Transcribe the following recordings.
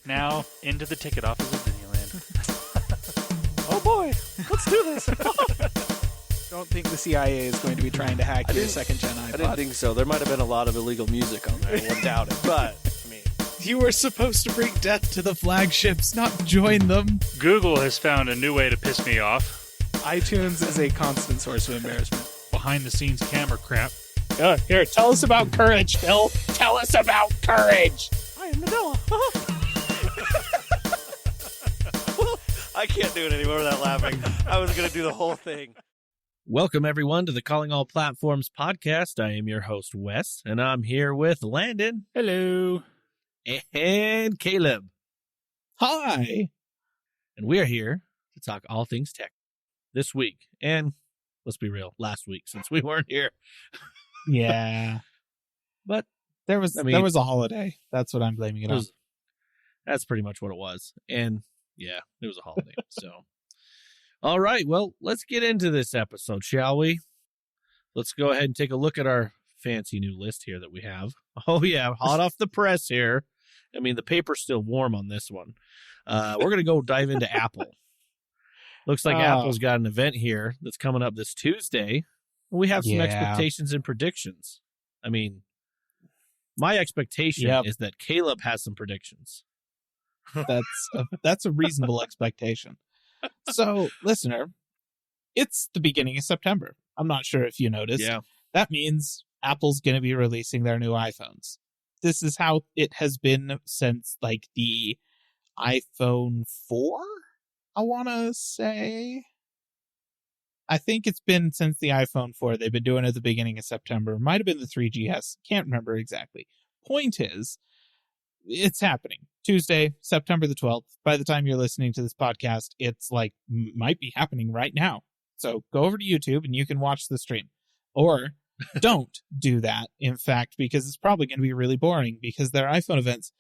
Now, into the ticket office of Disneyland. Oh boy, let's do this. Don't think the CIA is going to be trying to hack your second-gen iPod. I didn't think so. There might have been a lot of illegal music on there. I wouldn't doubt it. But, I mean... You were supposed to bring death to the flagships, not join them. Google has found a new way to piss me off. iTunes is a constant source of embarrassment. Behind-the-scenes camera crap. Here, tell us about courage, Phil. Tell us about courage. I am Nadella. I can't do it anymore without laughing. I was going to do the whole thing. Welcome, everyone, to the Calling All Platforms podcast. I am your host, Wes, and I'm here with Landen. Hello. And Caleb. Hi. And we are here to talk all things tech this week. And let's be real, last week, since we weren't here. Yeah. But there was a holiday. That's what I'm blaming it on. That's pretty much what it was. And yeah, it was a holiday. So, all right. Well, let's get into this episode, shall we? Let's go ahead and take a look at our fancy new list here that we have. Oh, yeah. Hot off the press here. I mean, the paper's still warm on this one. We're going to go dive into Apple. Looks like Apple's got an event here that's coming up this Tuesday. We have some expectations and predictions. I mean, my expectation is that Caleb has some predictions. That's a reasonable expectation. So, listener, it's the beginning of September. I'm not sure if you noticed. Yeah. That means Apple's going to be releasing their new iPhones. This is how it has been since, like, the iPhone 4, I want to say. I think it's been since the iPhone 4. They've been doing it at the beginning of September. Might have been the 3GS. Can't remember exactly. Point is, it's happening. Tuesday, September the 12th. By the time you're listening to this podcast, it's like might be happening right now. So go over to YouTube and you can watch the stream. Or don't do that, in fact, because it's probably going to be really boring because their iPhone events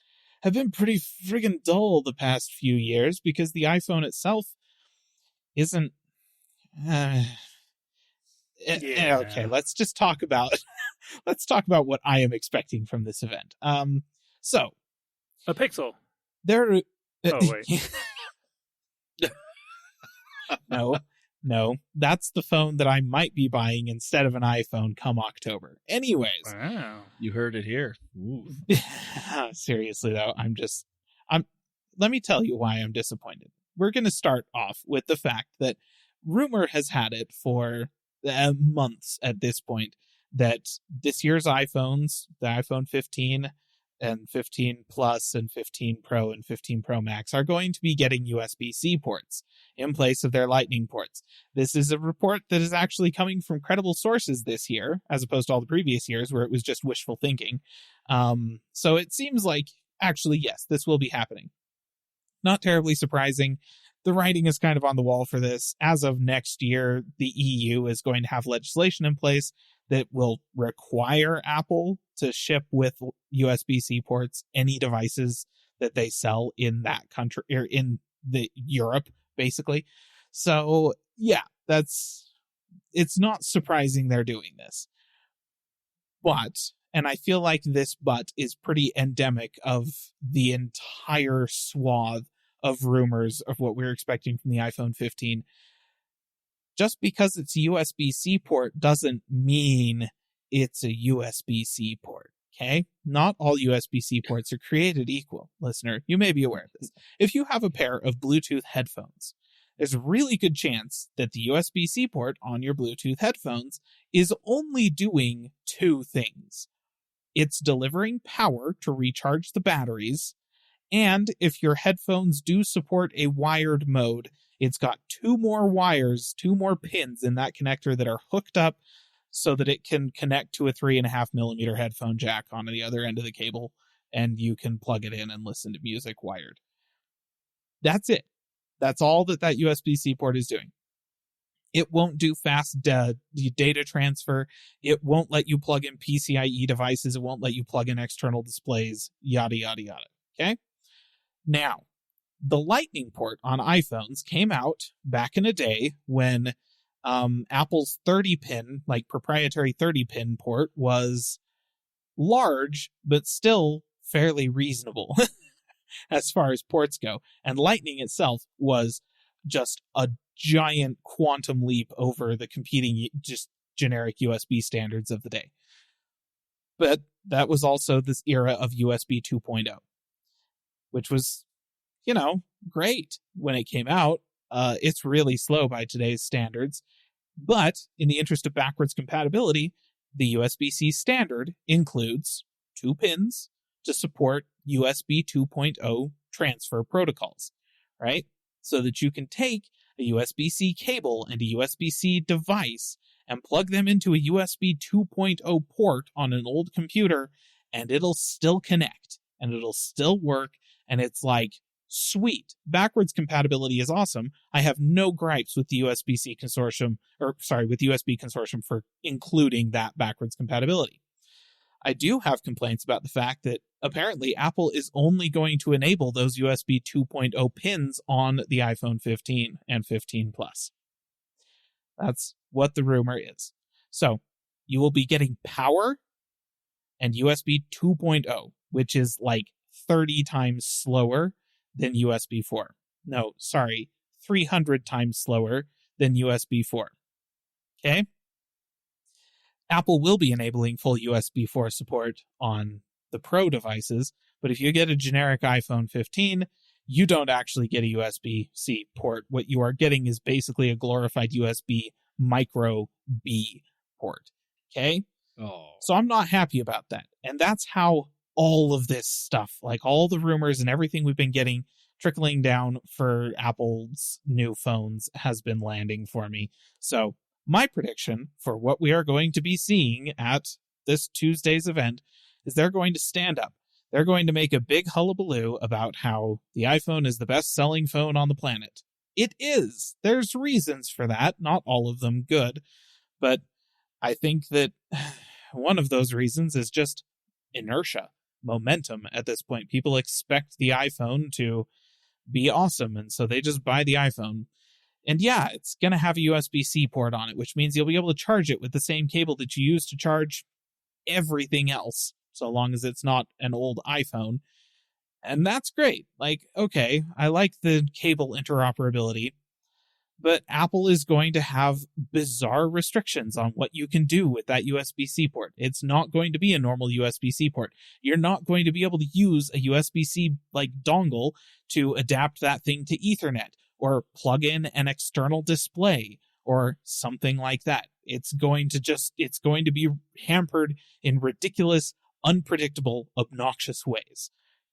have been pretty friggin' dull the past few years because the iPhone itself isn't... Okay, let's just talk about what I am expecting from this event. So a Pixel. There. Oh wait. No, that's the phone that I might be buying instead of an iPhone come October. Anyways, wow, you heard it here. Ooh. Seriously though, let me tell you why I'm disappointed. We're going to start off with the fact that rumor has had it for months at this point that this year's iPhones, the iPhone 15 and 15 Plus and 15 Pro and 15 Pro Max, are going to be getting USB-C ports in place of their Lightning ports. This is a report that is actually coming from credible sources this year, as opposed to all the previous years where it was just wishful thinking. So it seems like, actually, yes, this will be happening. Not terribly surprising. The writing is kind of on the wall for this. As of next year, the EU is going to have legislation in place that will require Apple to ship with USB-C ports any devices that they sell in that country, or in the Europe, basically. So, yeah, it's not surprising they're doing this. But, and I feel like this but is pretty endemic of the entire swath of rumors of what we're expecting from the iPhone 15. Just because it's a USB-C port doesn't mean it's a USB-C port, okay? Not all USB-C ports are created equal, listener. You may be aware of this. If you have a pair of Bluetooth headphones, there's a really good chance that the USB-C port on your Bluetooth headphones is only doing two things. It's delivering power to recharge the batteries, and if your headphones do support a wired mode, it's got two more pins in that connector that are hooked up so that it can connect to a 3.5mm headphone jack on the other end of the cable, and you can plug it in and listen to music wired. That's it. That's all that USB-C port is doing. It won't do fast data transfer. It won't let you plug in PCIe devices. It won't let you plug in external displays, yada, yada, yada. Okay? Now, the Lightning port on iPhones came out back in a day when Apple's 30-pin, like proprietary 30-pin port was large, but still fairly reasonable. as far as ports go. And Lightning itself was just a giant quantum leap over the competing just generic USB standards of the day. But that was also this era of USB 2.0, which was, great when it came out. It's really slow by today's standards. But in the interest of backwards compatibility, the USB-C standard includes 2 pins to support USB 2.0 transfer protocols, right? So that you can take a USB-C cable and a USB-C device and plug them into a USB 2.0 port on an old computer, and it'll still connect, and it'll still work, and it's like, sweet. Backwards compatibility is awesome. I have no gripes with the with the USB consortium for including that backwards compatibility. I do have complaints about the fact that apparently Apple is only going to enable those USB 2.0 pins on the iPhone 15 and 15 Plus. That's what the rumor is. So you will be getting power and USB 2.0, which is like 30 times slower than USB 4. No, sorry, 300 times slower than USB 4. Okay? Apple will be enabling full USB 4 support on the Pro devices, but if you get a generic iPhone 15, you don't actually get a USB-C port. What you are getting is basically a glorified USB micro B port. Okay? Oh. So I'm not happy about that. And that's how all of this stuff, like all the rumors and everything we've been getting trickling down for Apple's new phones, has been landing for me. So my prediction for what we are going to be seeing at this Tuesday's event is they're going to stand up. They're going to make a big hullabaloo about how the iPhone is the best-selling phone on the planet. It is. There's reasons for that, not all of them good. But I think that one of those reasons is just inertia, momentum at this point. People expect the iPhone to be awesome, and so they just buy the iPhone. And yeah, it's going to have a USB-C port on it, which means you'll be able to charge it with the same cable that you use to charge everything else, so long as it's not an old iPhone. And that's great. Like, okay, I like the cable interoperability, but Apple is going to have bizarre restrictions on what you can do with that USB-C port. It's not going to be a normal USB-C port. You're not going to be able to use a USB-C like dongle to adapt that thing to Ethernet or plug in an external display or something like that. It's going to be hampered in ridiculous, unpredictable, obnoxious ways.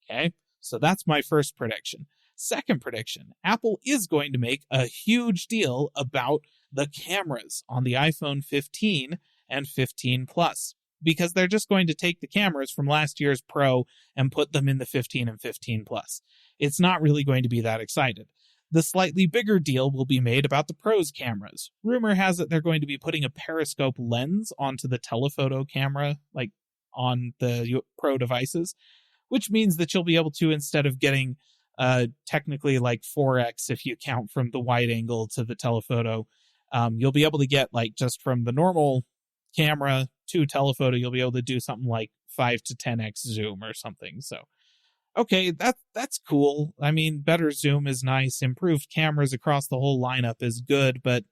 Okay? So that's my first prediction. Second prediction, Apple is going to make a huge deal about the cameras on the iPhone 15 and 15 Plus, because they're just going to take the cameras from last year's Pro and put them in the 15 and 15 Plus. It's not really going to be that excited. The slightly bigger deal will be made about the Pro's cameras. Rumor has it they're going to be putting a periscope lens onto the telephoto camera, like on the Pro devices, which means that you'll be able to, instead of getting technically like 4x if you count from the wide angle to the telephoto, you'll be able to get, like, just from the normal camera to telephoto, you'll be able to do something like 5 to 10x zoom or something. So okay, that's cool. I mean, better zoom is nice. Improved cameras across the whole lineup is good, but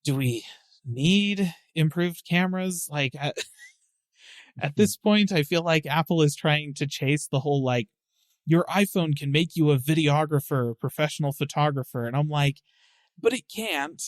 do we need improved cameras? Like, at this point, I feel like Apple is trying to chase the whole, like, your iPhone can make you a videographer, a professional photographer. And I'm like, but it can't.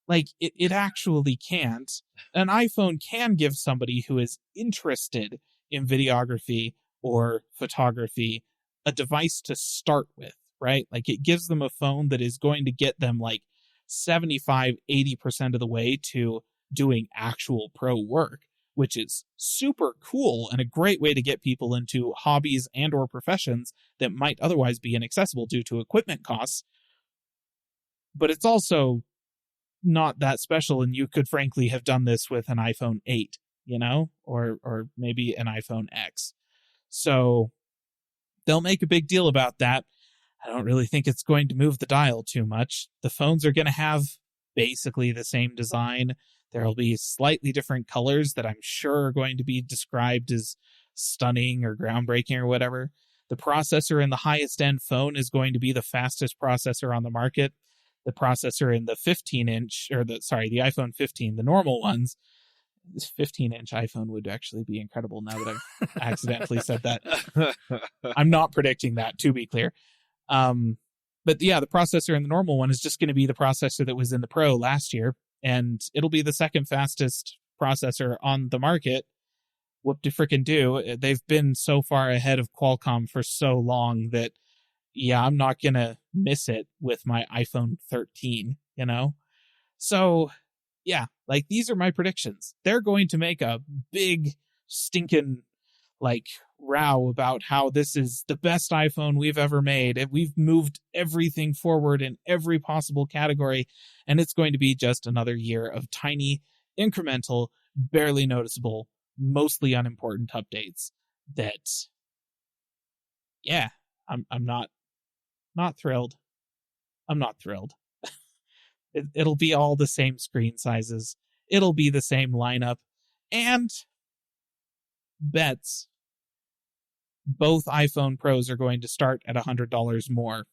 Like, it actually can't. An iPhone can give somebody who is interested in videography or photography a device to start with, right? Like, it gives them a phone that is going to get them like 75, 80% of the way to doing actual pro work, which is super cool and a great way to get people into hobbies and or professions that might otherwise be inaccessible due to equipment costs. But it's also not that special, and you could frankly have done this with an iPhone 8, or maybe an iPhone X. So they'll make a big deal about that. I don't really think it's going to move the dial too much. The phones are going to have basically the same design. There'll be slightly different colors that I'm sure are going to be described as stunning or groundbreaking or whatever. The processor in the highest end phone is going to be the fastest processor on the market. The processor in the 15-inch, the iPhone 15, the normal ones, this 15-inch iPhone would actually be incredible now that I've accidentally said that. I'm not predicting that, to be clear. But yeah, the processor in the normal one is just going to be the processor that was in the Pro last year, and it'll be the second fastest processor on the market. Whoop-de-frickin-do. They've been so far ahead of Qualcomm for so long that, yeah, I'm not going to miss it with my iPhone 13, you know? So, yeah, like, these are my predictions. They're going to make a big, stinking, like, row about how this is the best iPhone we've ever made. We've moved everything forward in every possible category, and it's going to be just another year of tiny, incremental, barely noticeable, mostly unimportant updates that, yeah, I'm not thrilled. I'm not thrilled. It'll be all the same screen sizes. It'll be the same lineup, and bets both iPhone Pros are going to start at $100 more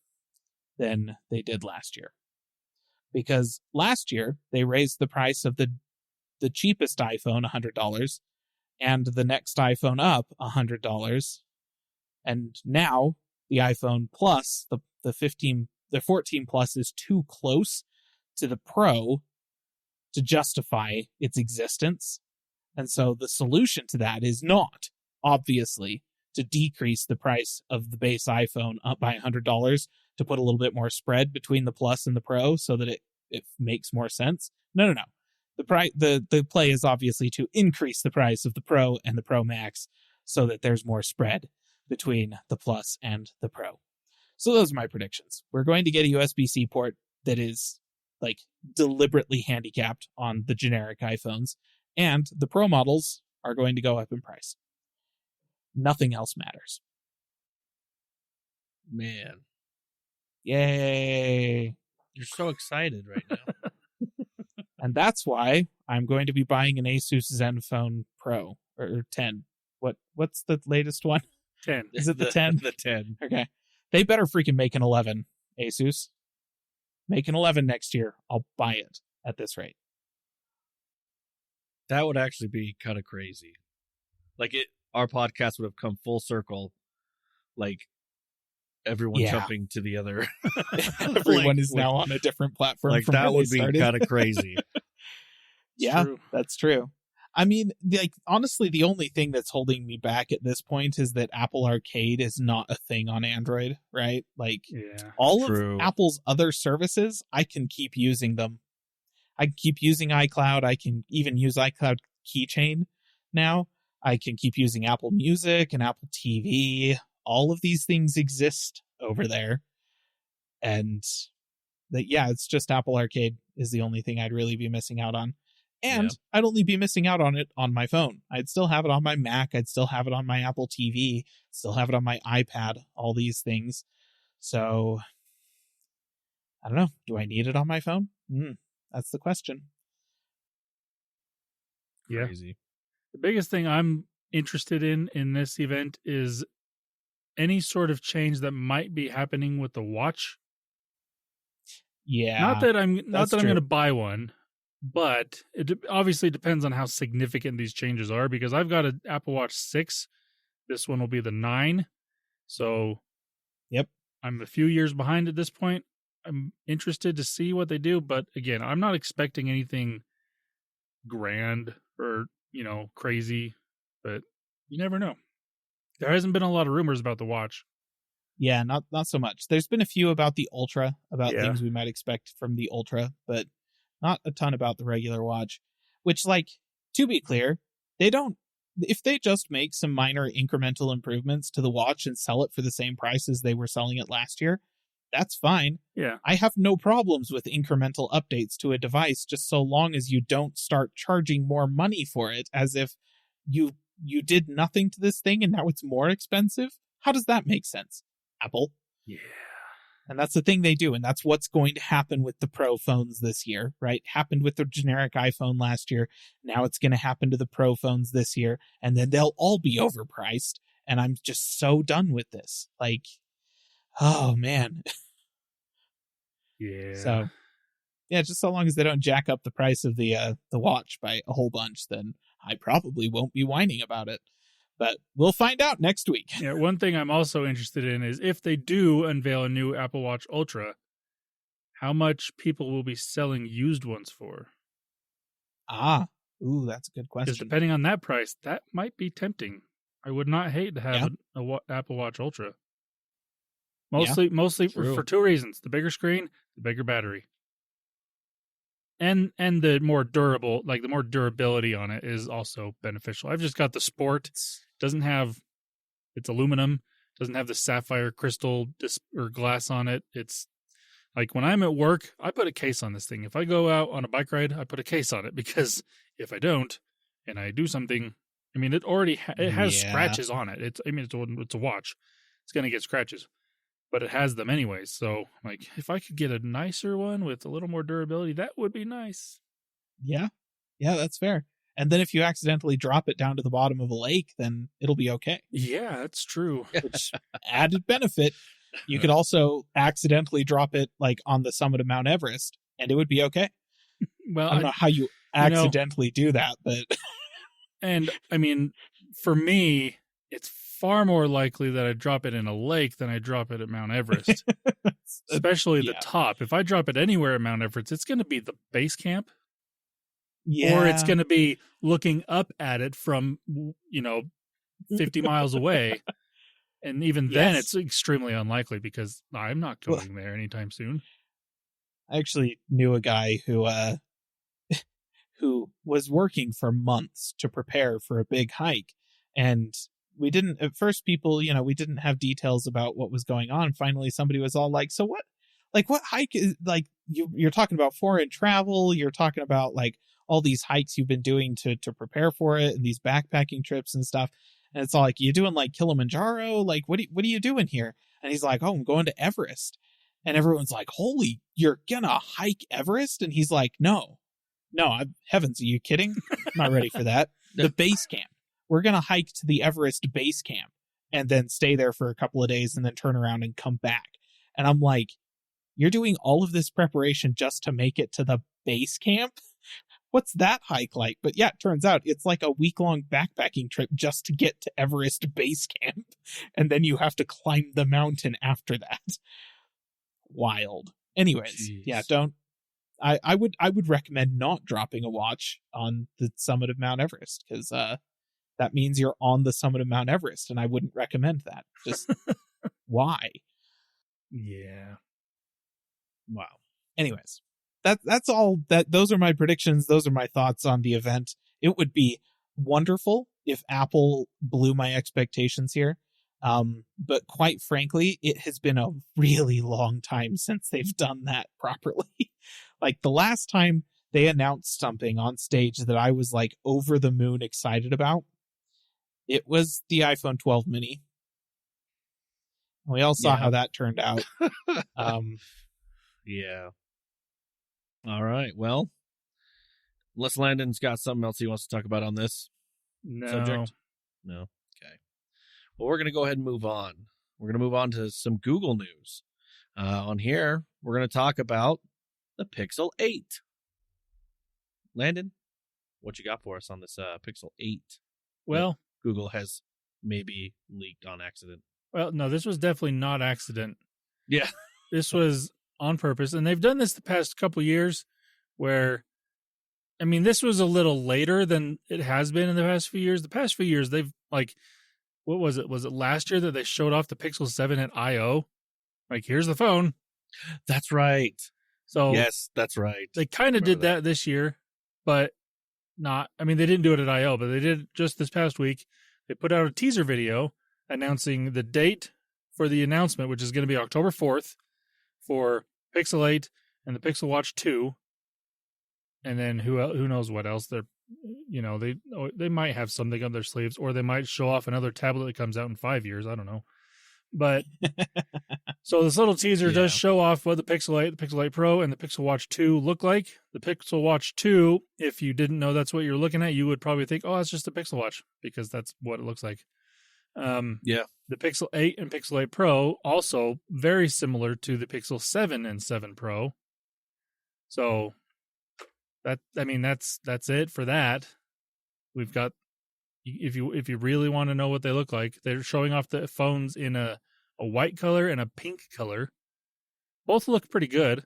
than they did last year. Because last year they raised the price of the cheapest iPhone $100, and the next iPhone up $100, and now the iPhone Plus, the 14 Plus, is too close to the Pro to justify its existence, and so the solution to that is not, obviously, to decrease the price of the base iPhone up by $100 to put a little bit more spread between the Plus and the Pro so that it makes more sense. No. The play is obviously to increase the price of the Pro and the Pro Max so that there's more spread between the Plus and the Pro. So those are my predictions. We're going to get a USB-C port that is, like, deliberately handicapped on the generic iPhones, and the Pro models are going to go up in price. Nothing else matters. Man, Yay. you're so excited right now. And that's why I'm going to be buying an Asus Zenfone Pro, or 10. What's the latest one? 10. Is it the 10? The 10. Okay. They better freaking make an 11, Asus. Make an 11 next year. I'll buy it at this rate. That would actually be kind of crazy. Like, our podcast would have come full circle. Like, everyone jumping to the other. Everyone is now on a different platform. Like, that would be kind of crazy. Yeah, true. That's true. I mean, like, honestly, the only thing that's holding me back at this point is that Apple Arcade is not a thing on Android, right? Like, Yeah. all True. of Apple's other services, I can keep using them. I can keep using iCloud. I can even use iCloud Keychain now. I can keep using Apple Music and Apple TV. All of these things exist over there. And it's just Apple Arcade is the only thing I'd really be missing out on. And I'd only be missing out on it on my phone. I'd still have it on my Mac. I'd still have it on my Apple TV. Still have it on my iPad. All these things. So, I don't know. Do I need it on my phone? That's the question. Yeah. Crazy. The biggest thing I'm interested in this event is any sort of change that might be happening with the watch. Yeah. Not that I'm true. going to buy one, but it obviously depends on how significant these changes are, because I've got an Apple Watch 6. This one will be the 9. So, yep. I'm a few years behind at this point. I'm interested to see what they do, but again, I'm not expecting anything grand or, crazy, but you never know. There hasn't been a lot of rumors about the watch. Yeah, not so much. There's been a few about the Ultra, about Yeah. things we might expect from the Ultra, but not a ton about the regular watch. Which, like, to be clear, if they just make some minor incremental improvements to the watch and sell it for the same price as they were selling it last year, that's fine. Yeah. I have no problems with incremental updates to a device, just so long as you don't start charging more money for it, as if you did nothing to this thing and now it's more expensive. How does that make sense, Apple? Yeah. And that's the thing they do, and that's what's going to happen with the Pro phones this year, right? Happened with the generic iPhone last year. Now it's going to happen to the Pro phones this year, and then they'll all be overpriced, and I'm just so done with this. Like, oh man. Yeah. So, yeah, just so long as they don't jack up the price of the watch by a whole bunch, then I probably won't be whining about it. But we'll find out next week. Yeah, one thing I'm also interested in is if they do unveil a new Apple Watch Ultra, how much people will be selling used ones for. Ooh, that's a good Because question. depending on that price, that might be tempting. I would not hate to have a Apple Watch Ultra. Mostly for two reasons: the bigger screen, the bigger battery, and the more durable, like the more durability on it is also beneficial. I've just got the Sport. It's aluminum. Doesn't have the sapphire crystal or glass on it. It's like when I'm at work, I put a case on this thing. If I go out on a bike ride, I put a case on it because if I don't and I do something, I mean, it already it has scratches on it. It's a watch. It's going to get scratches, but it has them anyways. So like if I could get a nicer one with a little more durability, that would be nice. Yeah, that's fair. And then if you accidentally drop it down to the bottom of a lake, then it'll be okay. Yeah, that's true. Which added benefit. You could also accidentally drop it like on the summit of Mount Everest, and it would be okay. Well, I don't know how you accidentally do that, but and I mean, for me, it's far more likely that I drop it in a lake than I drop it at Mount Everest, especially the top. If I drop it anywhere at Mount Everest, it's going to be the base camp, or it's going to be looking up at it from 50 miles away. And even then, it's extremely unlikely because I'm not going there anytime soon. I actually knew a guy who was working for months to prepare for a big hike. And we didn't, at first people, we didn't have details about what was going on. Finally, somebody was all like, so what hike is, like, you're talking about foreign travel. You're talking about like all these hikes you've been doing to prepare for it and these backpacking trips and stuff. And it's all like, you doing like Kilimanjaro? Like, what are you doing here? And he's like, oh, I'm going to Everest. And everyone's like, holy, you're gonna hike Everest? And he's like, no, heavens, are you kidding? I'm not ready for that. The base camp. We're going to hike to the Everest base camp and then stay there for a couple of days and then turn around and come back. And I'm like, you're doing all of this preparation just to make it to the base camp? What's that hike like? But yeah, it turns out it's like a week-long backpacking trip just to get to Everest base camp. And then you have to climb the mountain after that. Wild. Anyways, Jeez. I would recommend not dropping a watch on the summit of Mount Everest because that means you're on the summit of Mount Everest, and I wouldn't recommend that. Just why? Yeah. Wow. Anyways. That's all. Those are my predictions. Those are my thoughts on the event. It would be wonderful if Apple blew my expectations here. But quite frankly, it has been a really long time since they've done that properly. Like the last time they announced something on stage that I was like over the moon excited about, it was the iPhone 12 mini. We all saw how that turned out. Yeah. All right. Well, unless Landen's got something else he wants to talk about on this subject. No. Okay. Well, we're going to go ahead and move on. We're going to move on to some Google news. On here, we're going to talk about the Pixel 8. Landen, what you got for us on this Pixel 8? Well, Google has maybe leaked on accident. Well, no, this was definitely not accident. Yeah. This was on purpose. And they've done this the past couple years where, I mean, this was a little later than it has been in the past few years. The past few years, they've like, what was it? Was it last year that they showed off the Pixel 7 at I.O.? Like, here's the phone. That's right. So yes, that's right. They kind of did that this year, but not, I mean, they didn't do it at I.O., but they did just this past week. They put out a teaser video announcing the date for the announcement, which is going to be October 4th for Pixel 8 and the Pixel Watch 2. And then who knows what else they're, they might have something up their sleeves, or they might show off another tablet that comes out in 5 years. I don't know. But so this little teaser does show off what the Pixel 8, the Pixel 8 Pro, and the Pixel Watch 2 look like. The Pixel Watch 2, if you didn't know that's what you're looking at, you would probably think, oh, it's just a Pixel Watch, because that's what it looks like. Yeah. The Pixel 8 and Pixel 8 Pro also very similar to the Pixel 7 and 7 Pro. So that's it for that. We've got, if you really want to know what they look like, they're showing off the phones in a white color and a pink color. Both look pretty good,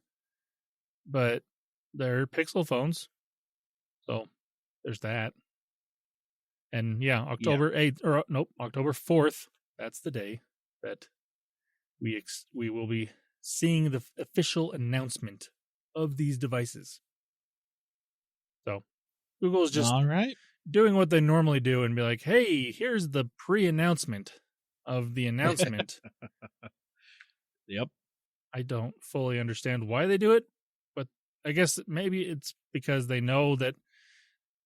but they're Pixel phones. So there's that. And yeah, October 4th, that's the day that we will be seeing the official announcement of these devices. So Google's just all right, doing what they normally do and be like, hey, here's the pre-announcement of the announcement. Yep. I don't fully understand why they do it, but I guess maybe it's because they know that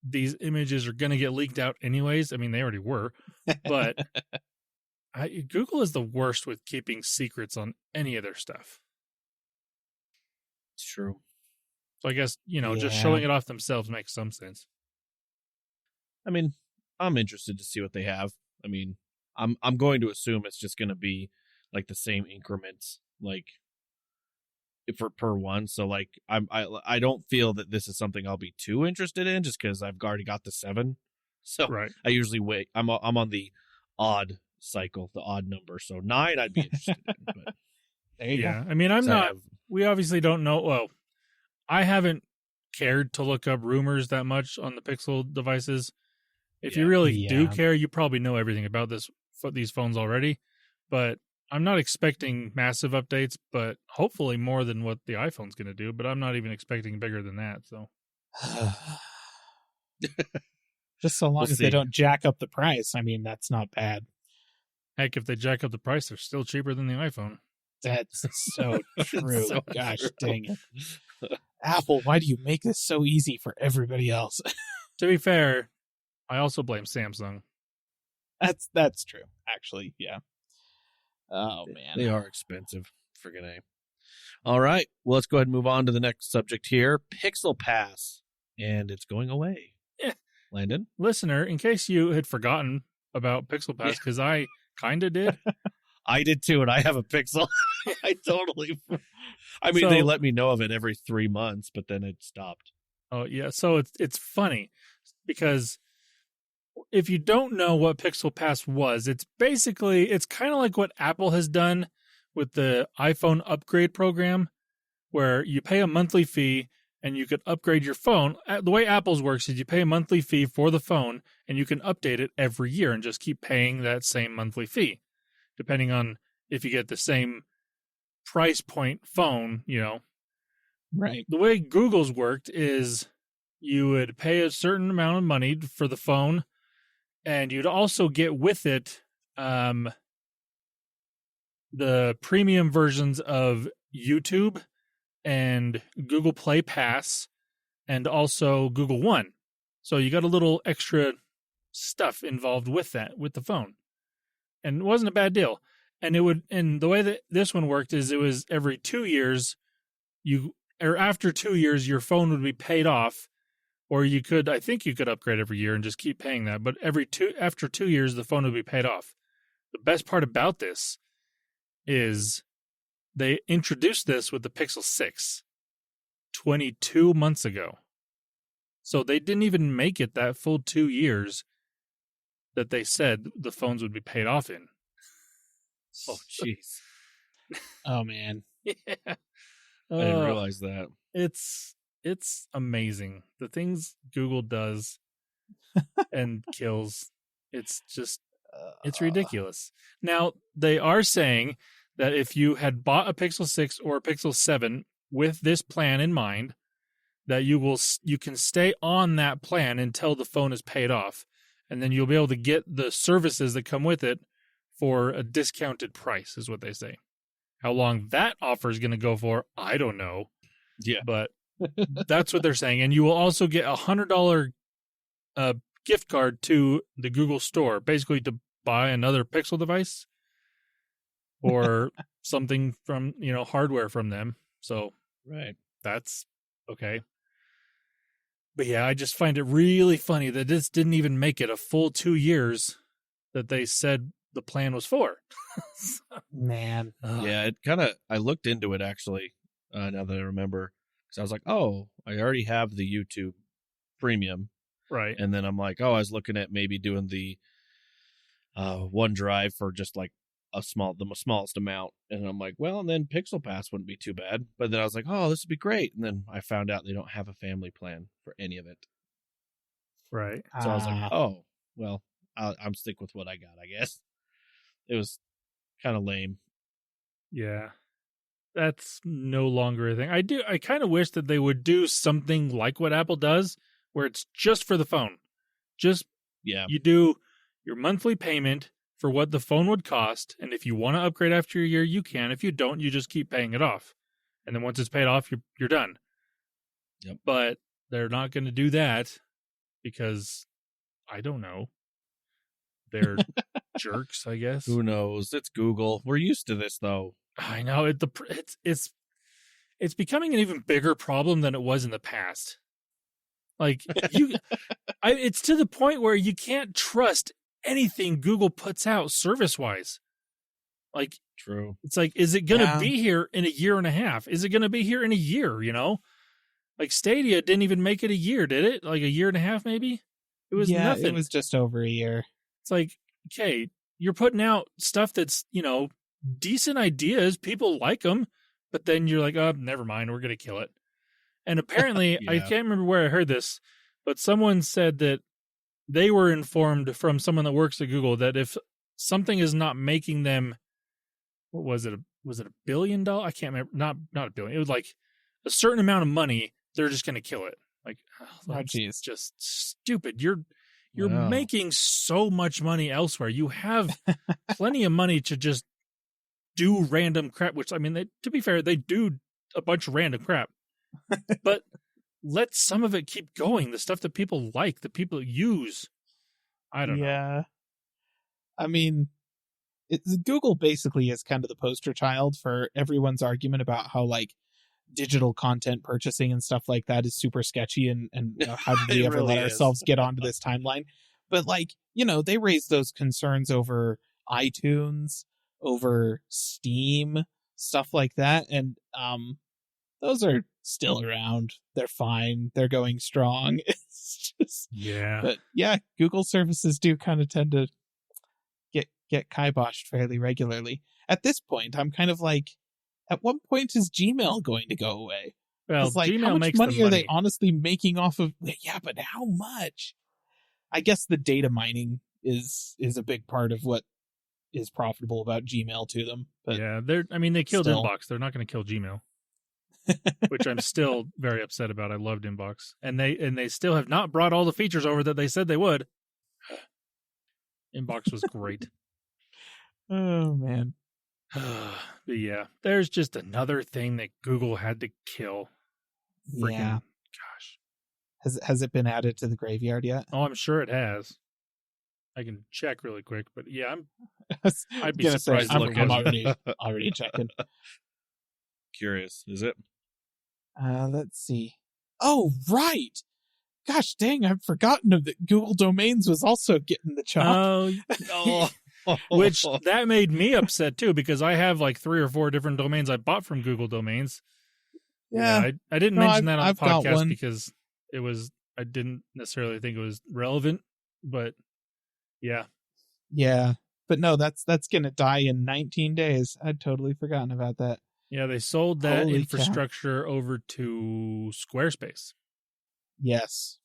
these images are going to get leaked out anyways. I mean, they already were, but Google is the worst with keeping secrets on any of their stuff. It's true. So I guess, just showing it off themselves makes some sense. I mean, I'm interested to see what they have. I mean, I'm going to assume it's just going to be like the same increments, like for per one. So like I don't feel that this is something I'll be too interested in, just because I've already got the 7. So right. I usually wait. I'm on the odd cycle, the odd number. So 9 I'd be interested in. But there you go. I mean, we obviously don't know. Well, I haven't cared to look up rumors that much on the Pixel devices. If you really do care, you probably know everything about these phones already. But I'm not expecting massive updates, but hopefully more than what the iPhone's going to do. But I'm not even expecting bigger than that. So, just so long as they don't jack up the price. I mean, that's not bad. Heck, if they jack up the price, they're still cheaper than the iPhone. That's so true. So Gosh true. dang it. Apple, why do you make this so easy for everybody else? To be fair, I also blame Samsung. That's true, actually. Yeah. Oh man, they are expensive. Friggin' A. All right, well, let's go ahead and move on to the next subject here. Pixel Pass, and it's going away. Yeah. Landen? Listener, in case you had forgotten about Pixel Pass, because I kind of did. I did too, and I have a Pixel. I totally. I mean, So, they let me know of it every 3 months, but then it stopped. Oh yeah, so it's funny because if you don't know what Pixel Pass was, it's kind of like what Apple has done with the iPhone upgrade program, where you pay a monthly fee and you could upgrade your phone. The way Apple's works is you pay a monthly fee for the phone and you can update it every year and just keep paying that same monthly fee, depending on if you get the same price point phone, Right. The way Google's worked is you would pay a certain amount of money for the phone, and you'd also get with it the premium versions of YouTube and Google Play Pass and also Google One. So you got a little extra stuff involved with that, with the phone. And it wasn't a bad deal. And the way that this one worked is it was every 2 years, after 2 years, your phone would be paid off. Or I think you could upgrade every year and just keep paying that. But after 2 years, the phone would be paid off. The best part about this is they introduced this with the Pixel 6 22 months ago. So they didn't even make it that full 2 years that they said the phones would be paid off in. Oh, jeez. Oh man. Yeah. I didn't realize that. It's amazing. The things Google does and kills. It's just, it's ridiculous. Now, they are saying that if you had bought a Pixel 6 or a Pixel 7 with this plan in mind, that you can stay on that plan until the phone is paid off. And then you'll be able to get the services that come with it for a discounted price, is what they say. How long that offer is going to go for, I don't know. Yeah. But that's what they're saying. And you will also get $100 gift card to the Google Store, basically to buy another Pixel device or something from, hardware from them. So right. That's okay. But yeah, I just find it really funny that this didn't even make it a full 2 years that they said the plan was for. Man. Yeah, it kind of. I looked into it actually. Now that I remember, because I was like, oh, I already have the YouTube Premium, Right. and then I'm like, oh, I was looking at maybe doing the OneDrive for just like the smallest amount, and I'm like, well, and then Pixel Pass wouldn't be too bad. But then I was like, oh, this would be great, and then I found out they don't have a family plan for any of it. Right. So I was like, oh, well, I'm stick with what I got, I guess. It was kind of lame. Yeah. That's no longer a thing. I kind of wish that they would do something like what Apple does, where it's just for the phone. Just, Yeah. you do your monthly payment for what the phone would cost, and if you want to upgrade after a year, you can. If you don't, you just keep paying it off. And then once it's paid off, you're done. Yep. But they're not going to do that because, I don't know, they're jerks, I guess. Who knows? It's Google. We're used to this, though. I know it's becoming an even bigger problem than it was in the past. Like it's to the point where you can't trust anything Google puts out service wise. Like, True. it's like, is it going to be here in a year and a half? Is it going to be here in a year? You know, like Stadia didn't even make it a year, did it? Like a year and a half, maybe. It was nothing. It was just over a year. It's like, okay, you're putting out stuff that's, decent ideas. People like them, but then you're like, oh, never mind. We're going to kill it. And apparently, I can't remember where I heard this, but someone said that they were informed from someone that works at Google that if something is not making them, what was it? Was it $1 billion? I can't remember. Not $1 billion. It was like a certain amount of money. They're just going to kill it. Like, that's just stupid. You're making so much money elsewhere. You have plenty of money to just do random crap, which, I mean, to be fair, they do a bunch of random crap. But let some of it keep going. The stuff that people like, the people use. I don't know. Yeah. I mean, Google basically is kind of the poster child for everyone's argument about how, like, digital content purchasing and stuff like that is super sketchy and how did we ever let ourselves get onto this timeline? But, like, they raised those concerns over iTunes, over Steam, stuff like that, and those are still around. They're fine. They're going strong. It's just But yeah, Google services do kind of tend to get kiboshed fairly regularly. At this point, I'm kind of like, at what point is Gmail going to go away? Well, like, Gmail how much makes money are they honestly making off of? Yeah, but how much? I guess the data mining is a big part of what is profitable about Gmail to them. But yeah, they killed Inbox. They're not going to kill Gmail, which I'm still very upset about. I loved Inbox, and they still have not brought all the features over that they said they would. Inbox was great. Oh man. But yeah, there's just another thing that Google had to kill. Freaking, gosh. Has it been added to the graveyard yet? Oh, I'm sure it has. I can check really quick, but yeah, I'd be gonna surprised. I'm already checking. Curious, is it? Let's see. Oh, right. Gosh dang, I've forgotten that Google Domains was also getting the chop. Oh. Which that made me upset too, because I have like 3 or 4 different domains I bought from Google Domains. Yeah, I didn't mention that on the podcast because I didn't necessarily think it was relevant, but yeah. But no, that's gonna die in 19 days. I'd totally forgotten about that. Yeah, they sold that Holy infrastructure over to Squarespace. Yes,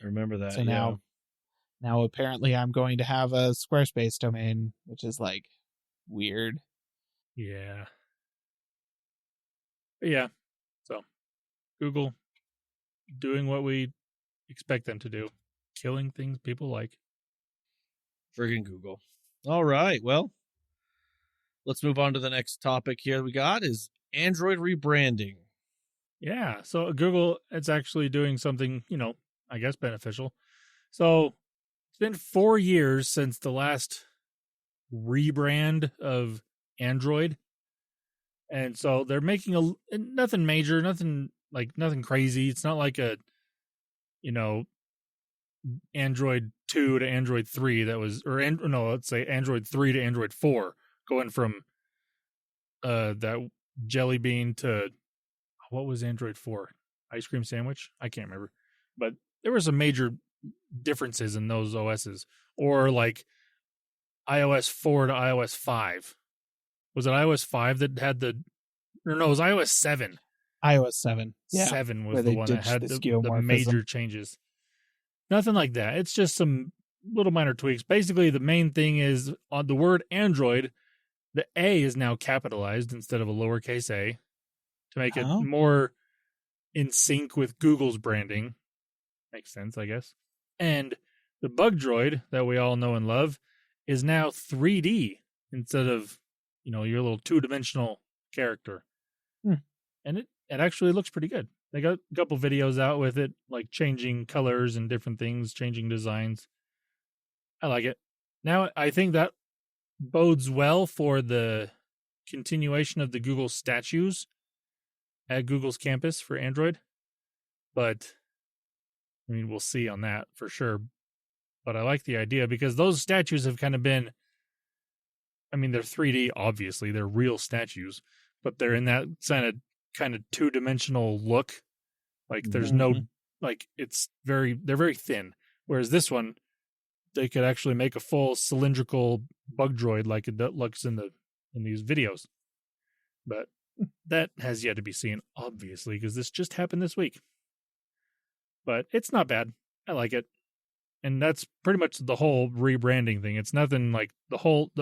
I remember that. So now apparently I'm going to have a Squarespace domain, which is like weird. Yeah. But yeah. So Google doing what we expect them to do. Killing things people like. Friggin' Google. All right. Well, let's move on to the next topic here we got is Android rebranding. Yeah. So Google, it's actually doing something, I guess beneficial. So it's been 4 years since the last rebrand of Android. And so they're making nothing major, nothing crazy. It's not like a, Android 2 to Android 3 that was, let's say Android 3 to Android 4, going from that Jelly Bean to, what was Android 4? Ice Cream Sandwich? I can't remember. But there were some major differences in those OSs. Or like iOS 4 to iOS 5. Was it iOS 5 that had it was iOS 7. iOS 7. Yeah. 7 was where the they one that ditched had the the skeuomorphism. major changes. Nothing like that. It's just some little minor tweaks. Basically, the main thing is on the word Android, the A is now capitalized instead of a lowercase a to make it more in sync with Google's branding. Makes sense, I guess. And the bug droid that we all know and love is now 3D instead of, your little two-dimensional character. And it actually looks pretty good. They got a couple videos out with it, like changing colors and different things, changing designs. I like it. Now, I think that bodes well for the continuation of the Google statues at Google's campus for Android. But, we'll see on that for sure. But I like the idea because those statues have kind of been, they're 3D, obviously. They're real statues. But they're in that kind of two-dimensional look. Like there's no, like they're very thin. Whereas this one, they could actually make a full cylindrical bug droid like it looks in these videos. But that has yet to be seen, obviously, because this just happened this week. But it's not bad. I like it. And that's pretty much the whole rebranding thing. It's nothing like the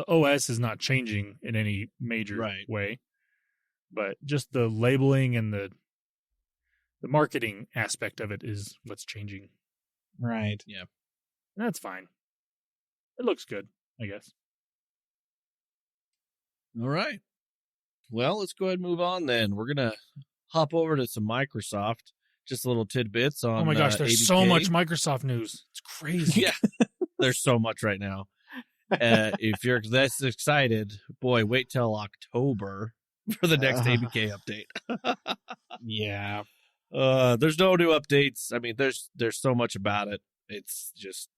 OS is not changing in any major way. But just the labeling and the marketing aspect of it is what's changing. Right. Yeah. And that's fine. It looks good, I guess. All right. Well, let's go ahead and move on then. We're going to hop over to some Microsoft. Just little tidbits on oh my gosh, there's ABK. so much Microsoft news. It's crazy. Yeah. There's so much right now. If you're this excited, boy, wait till October for the next ABK update. Yeah. There's no new updates. There's so much about it. It's just,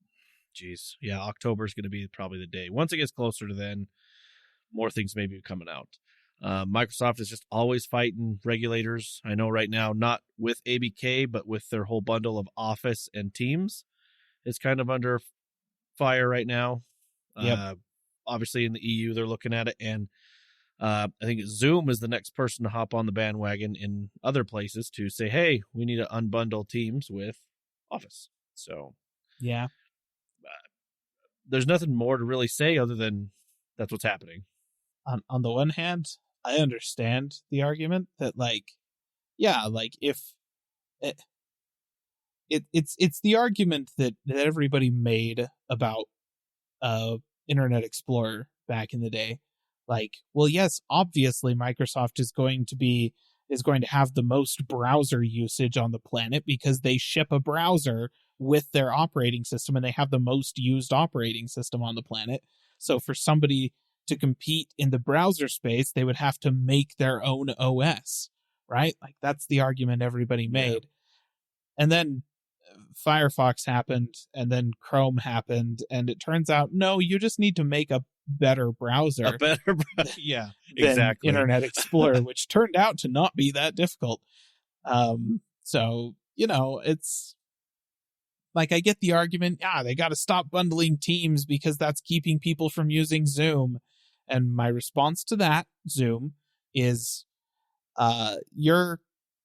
geez. Yeah, October is going to be probably the day. Once it gets closer to then, more things may be coming out. Microsoft is just always fighting regulators. I know right now, not with ABK, but with their whole bundle of Office and Teams. It's kind of under fire right now. Yep. Obviously, in the EU, they're looking at it. And I think Zoom is the next person to hop on the bandwagon in other places to say, hey, we need to unbundle Teams with Office. So, yeah. There's nothing more to really say other than that's what's happening. On the one hand, I understand the argument that, if it's the argument that everybody made about Internet Explorer back in the day. Like, well, yes, obviously Microsoft is going to have the most browser usage on the planet because they ship a browser with their operating system and they have the most used operating system on the planet. So for somebody to compete in the browser space, they would have to make their own OS, right? Like, that's the argument everybody made. Yeah. And then Firefox happened, and then Chrome happened, and it turns out, no, you just need to make a better browser. Yeah, exactly. Internet Explorer, which turned out to not be that difficult. So, it's like, I get the argument, they got to stop bundling Teams because that's keeping people from using Zoom. And my response to that, Zoom, is your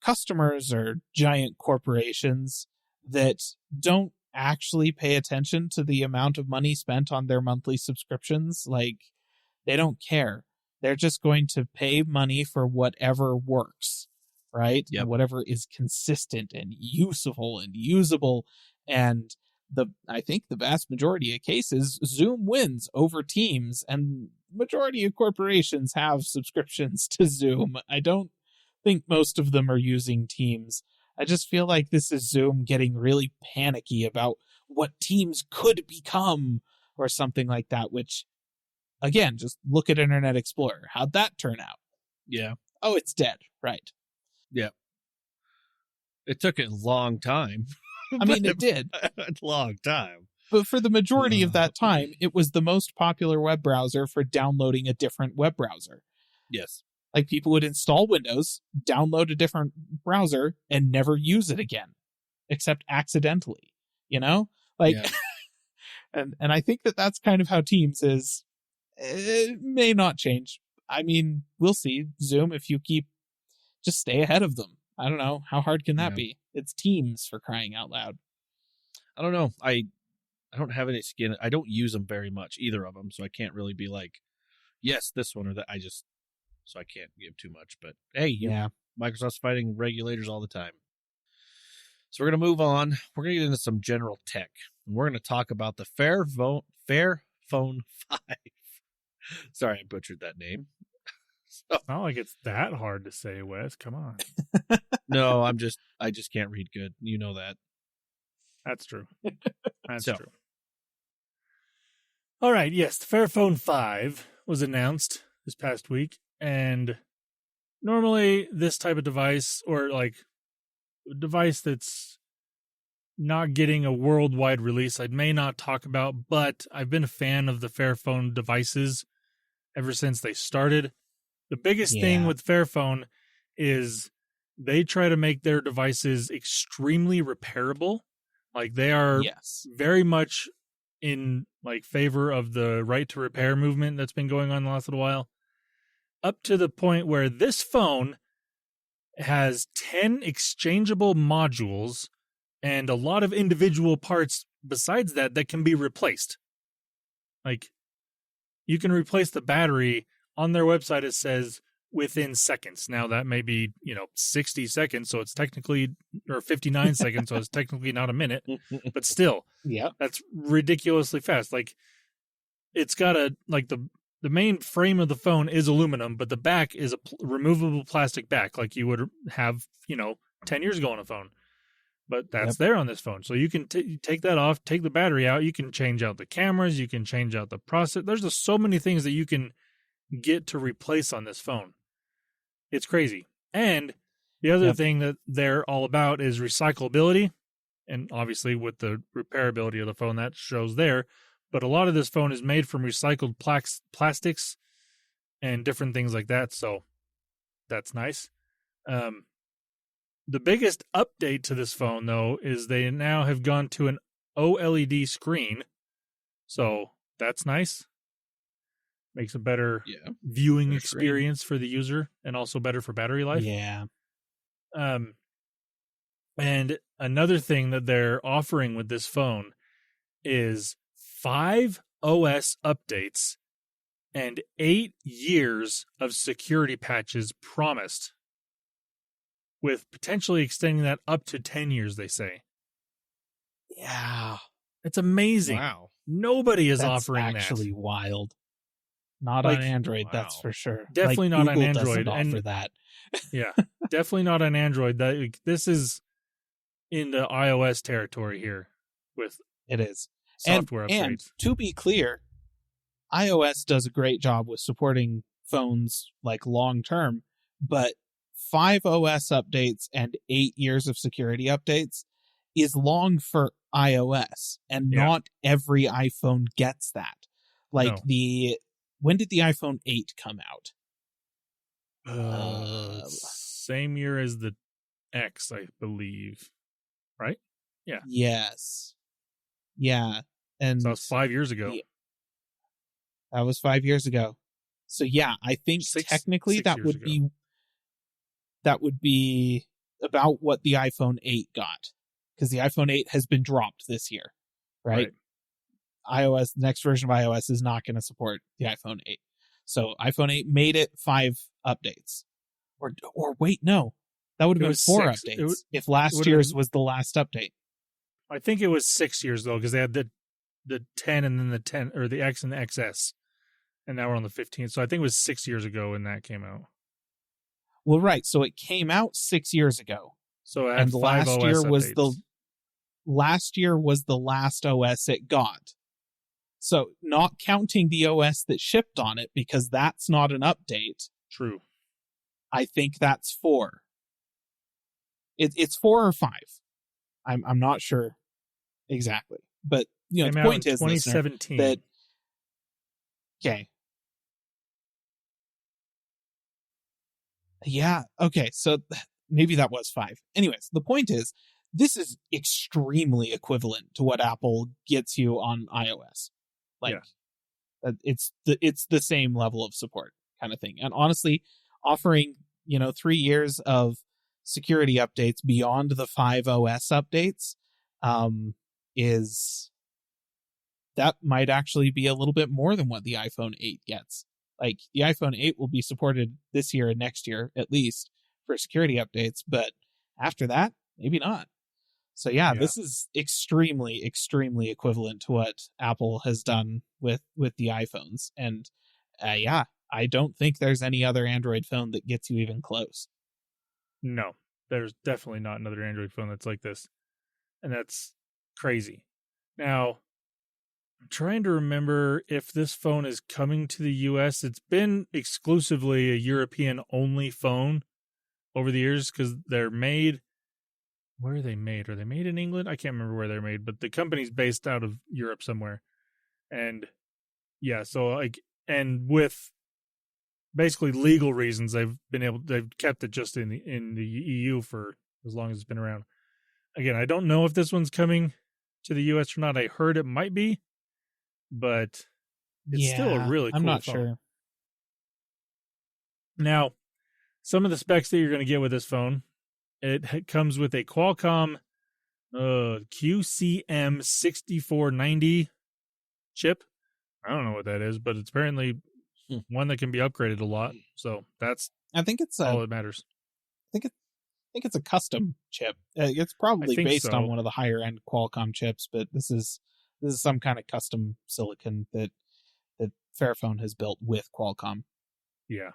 customers are giant corporations that don't actually pay attention to the amount of money spent on their monthly subscriptions. Like, they don't care. They're just going to pay money for whatever works, right? Yep. And whatever is consistent and useful and usable. And I think the vast majority of cases, Zoom wins over Teams, and majority of corporations have subscriptions to Zoom. I don't think most of them are using Teams. I just feel like this is Zoom getting really panicky about what Teams could become or something like that, which, again, just look at Internet Explorer. How'd that turn out? Yeah. Oh, it's dead. Right. Yeah. It took a long time. I mean, it did. A long time. But for the majority of that time, it was the most popular web browser for downloading a different web browser. Yes. Like, people would install Windows, download a different browser, and never use it again, except accidentally, you know? Like, Yeah. and I think that that's kind of how Teams is. It may not change. I mean, we'll see. Zoom, if you just stay ahead of them. I don't know. How hard can that be? It's Teams, for crying out loud. I don't know. I don't have any skin. I don't use them very much, either of them, so I can't really be like, yes, this one or that. So I can't give too much. But hey, Microsoft's fighting regulators all the time. So we're going to move on. We're going to get into some general tech. And we're going to talk about the Fairphone 5. Sorry, I butchered that name. It's not like it's that hard to say, Wes. Come on. No, I just can't read good. You know that. That's true. That's So. true. All right. Yes, the Fairphone 5 was announced this past week. And normally this type of device, or like a device that's not getting a worldwide release, I may not talk about, but I've been a fan of the Fairphone devices ever since they started. The biggest thing with Fairphone is they try to make their devices extremely repairable. Like, they are very much in like favor of the right to repair movement that's been going on the last little while, up to the point where this phone has 10 exchangeable modules and a lot of individual parts besides that can be replaced. Like, you can replace the battery. On their website, it says within seconds. Now, that may be, 60 seconds, so it's technically, or 59 seconds, so it's technically not a minute, but still, that's ridiculously fast. Like, it's got the main frame of the phone is aluminum, but the back is a removable plastic back, like you would have, 10 years ago on a phone. But that's there on this phone. So you can take that off, take the battery out. You can change out the cameras. You can change out the processor. There's just so many things that you can get to replace on this phone. It's crazy. And the other thing that they're all about is recyclability. And obviously with the repairability of the phone, that shows there. But a lot of this phone is made from recycled plastics and different things like that. So that's nice. The biggest update to this phone, though, is they now have gone to an OLED screen. So that's nice. Makes a better viewing experience for the user, and also better for battery life. Yeah. And another thing that they're offering with this phone is 5 OS updates and 8 years of security patches promised, with potentially extending that up to 10 years, they say. Yeah. It's amazing. Wow. Nobody is That's offering actually that. wild. Not Like, on Android, that's for sure. Definitely not on Google Android. doesn't offer And that. yeah, definitely not on Android. This is in the iOS territory here with It is. software upgrades. And to be clear, iOS does a great job with supporting phones like long term, but 5 OS updates and 8 years of security updates is long for iOS, and not every iPhone gets that. Like when did the iPhone 8 come out? Same year as the X, I believe. Right? Yeah. Yes. Yeah. And so that was 5 years ago. Yeah. That was 5 years ago. So yeah, I think technically that would be about what the iPhone 8 got, because the iPhone 8 has been dropped this year, right? iOS, the next version of iOS is not going to support the iPhone 8. So iPhone 8 made it 5 updates. Or wait, no. That would have been 4 updates if last year's was the last update. I think it was 6 years though, because they had the 10 and then the 10, or the X and the XS. And now we're on the 15th. So I think it was 6 years ago when that came out. Well, right. So it came out 6 years ago. So it had 5 OS updates. Last year was the last OS it got. So not counting the OS that shipped on it, because that's not an update. True. I think that's 4. It's 4 or 5. I'm not sure exactly, but you know, Came the out point in is, listener, 2017. that okay, yeah, okay, so maybe that was 5. Anyways, the point is, this is extremely equivalent to what Apple gets you on iOS. Like, it's the same level of support kind of thing. And honestly, offering 3 years of security updates beyond the 5 OS updates, is that might actually be a little bit more than what the iPhone 8 gets. Like, the iPhone 8 will be supported this year and next year, at least, for security updates, but after that, maybe not. So yeah, this is extremely, extremely equivalent to what Apple has done with the iPhones. And I don't think there's any other Android phone that gets you even close. No, there's definitely not another Android phone that's like this. And that's crazy. Now, I'm trying to remember if this phone is coming to the US. It's been exclusively a European-only phone over the years because they're made... Where are they made? Are they made in England? I can't remember where they're made, but the company's based out of Europe somewhere. And yeah, so like, and with basically legal reasons, they've kept it just in the EU for as long as it's been around. Again, I don't know if this one's coming to the US or not. I heard it might be, but it's still a really cool I'm not phone. sure. Now, some of the specs that you're going to get with this phone, it comes with a Qualcomm QCM6490 chip. I don't know what that is, but it's apparently one that can be upgraded a lot. So I think it's all that matters. I think it's a custom chip. It's probably based on one of the higher end Qualcomm chips, but this is some kind of custom silicon that Fairphone has built with Qualcomm. Yeah.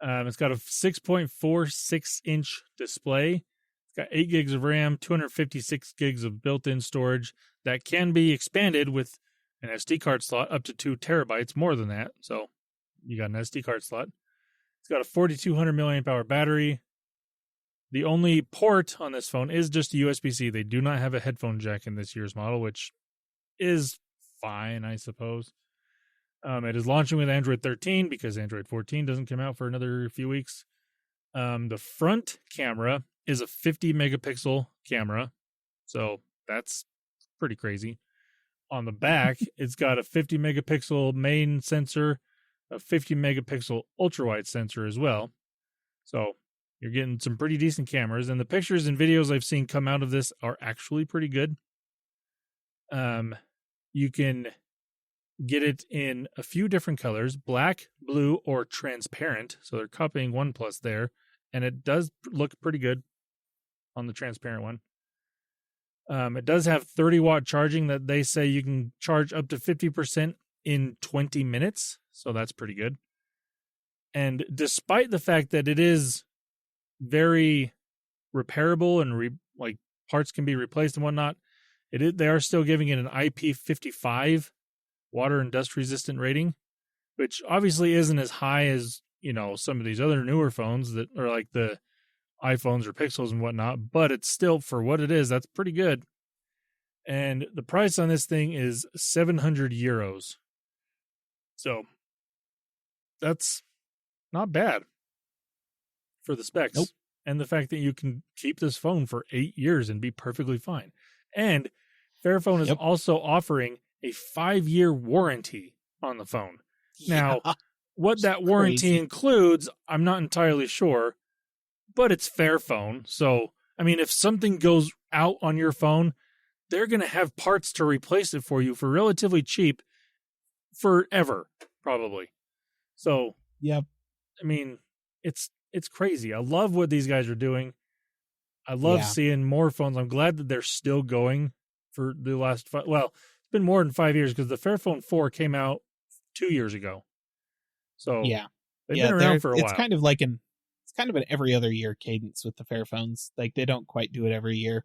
It's got a 6.46-inch display. It's got 8 gigs of RAM, 256 gigs of built-in storage that can be expanded with an SD card slot up to 2 terabytes, more than that. So you got an SD card slot. It's got a 4,200 milliamp hour battery. The only port on this phone is just a USB-C. They do not have a headphone jack in this year's model, which is fine, I suppose. It is launching with Android 13 because Android 14 doesn't come out for another few weeks. The front camera is a 50 megapixel camera, so that's pretty crazy. On the back, it's got a 50 megapixel main sensor, a 50 megapixel ultra wide sensor as well. So you're getting some pretty decent cameras, and the pictures and videos I've seen come out of this are actually pretty good. You can get it in a few different colors, black, blue, or transparent. So they're copying OnePlus there, and it does look pretty good on the transparent one. It does have 30-watt charging that they say you can charge up to 50% in 20 minutes, so that's pretty good. And despite the fact that it is very repairable and parts can be replaced and whatnot, they are still giving it an IP55 water and dust resistant rating, which obviously isn't as high as some of these other newer phones that are like the iPhones or Pixels and whatnot, but it's still, for what it is, that's pretty good. And the price on this thing is 700 euros. So that's not bad for the specs. Nope. And the fact that you can keep this phone for 8 years and be perfectly fine. And Fairphone is also offering a 5-year warranty on the phone. Now, what that warranty includes, I'm not entirely sure, but it's Fairphone. So, I mean, if something goes out on your phone, they're going to have parts to replace it for you for relatively cheap forever, probably. So, yep. I mean, it's crazy. I love what these guys are doing. I love seeing more phones. I'm glad that they're still going for the last it's been more than 5 years because the Fairphone 4 came out 2 years ago. So they've been around for a while. It's kind of an every other year cadence with the Fairphones. Like, they don't quite do it every year,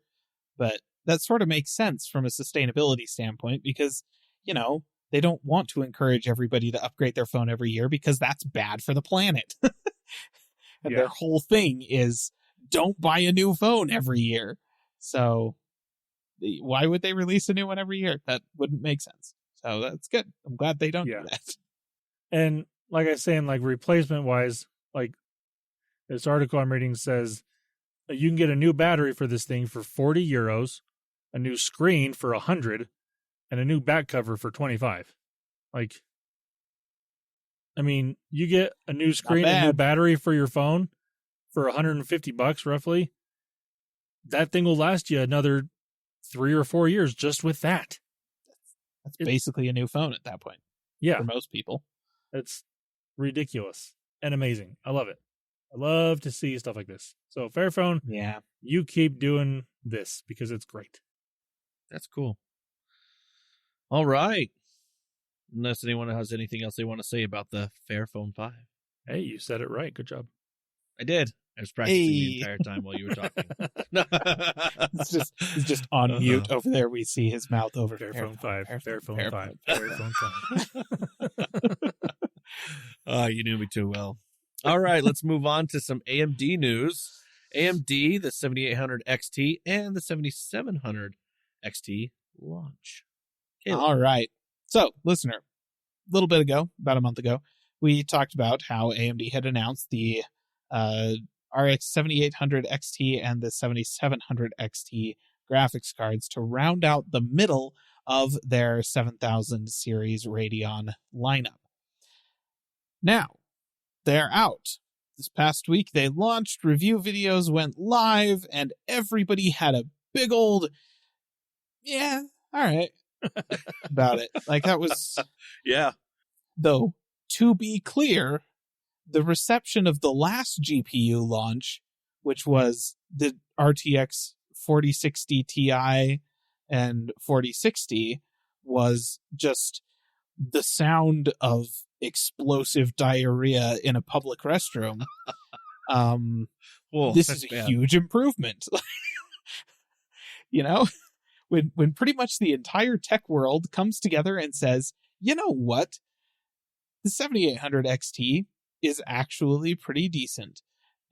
but that sort of makes sense from a sustainability standpoint because, they don't want to encourage everybody to upgrade their phone every year because that's bad for the planet. And their whole thing is don't buy a new phone every year. So Why would they release a new one every year? That wouldn't make sense. So that's good. I'm glad they don't Yeah. do that. And like I was saying, like replacement wise, like this article I'm reading says you can get a new battery for this thing for 40 euros, a new screen for 100, and a new back cover for 25. Like, I mean, you get a new screen, a new bad. battery for your phone for $150 roughly. That thing will last you another 3 or 4 years just with that. That's basically a new phone at that point Yeah, for most people. it's ridiculous and amazing. I love it. I love to see stuff like this. So Fairphone, Yeah. you keep doing this because it's great. That's cool. All right. Unless anyone has anything else they want to say about the Fairphone 5. Hey, you said it right. Good job. I did. I was practicing the Hey. entire time while you were talking. It's just on mute over there. We see his mouth over Fairphone 5. Fairphone 5. Fairphone. Fairphone 5. Oh, you knew me too well. All right, let's move on to some AMD news. AMD, the 7800 XT, and the 7700 XT launch. Caleb. All right. So, listener, a little bit ago, about a month ago, we talked about how AMD had announced the RX 7800 XT and the 7700 XT graphics cards to round out the middle of their 7000 series Radeon lineup. Now, they're out. This past week, they launched, review videos went live, and everybody had a big old, yeah, all right, about it. Like, that was, Yeah. though, to be clear, the reception of the last GPU launch, which was the RTX 4060 Ti and 4060, was just the sound of explosive diarrhea in a public restroom. Whoa, This that's is a bad. huge improvement. You know, when pretty much the entire tech world comes together and says, you know what? The 7800 XT is actually pretty decent.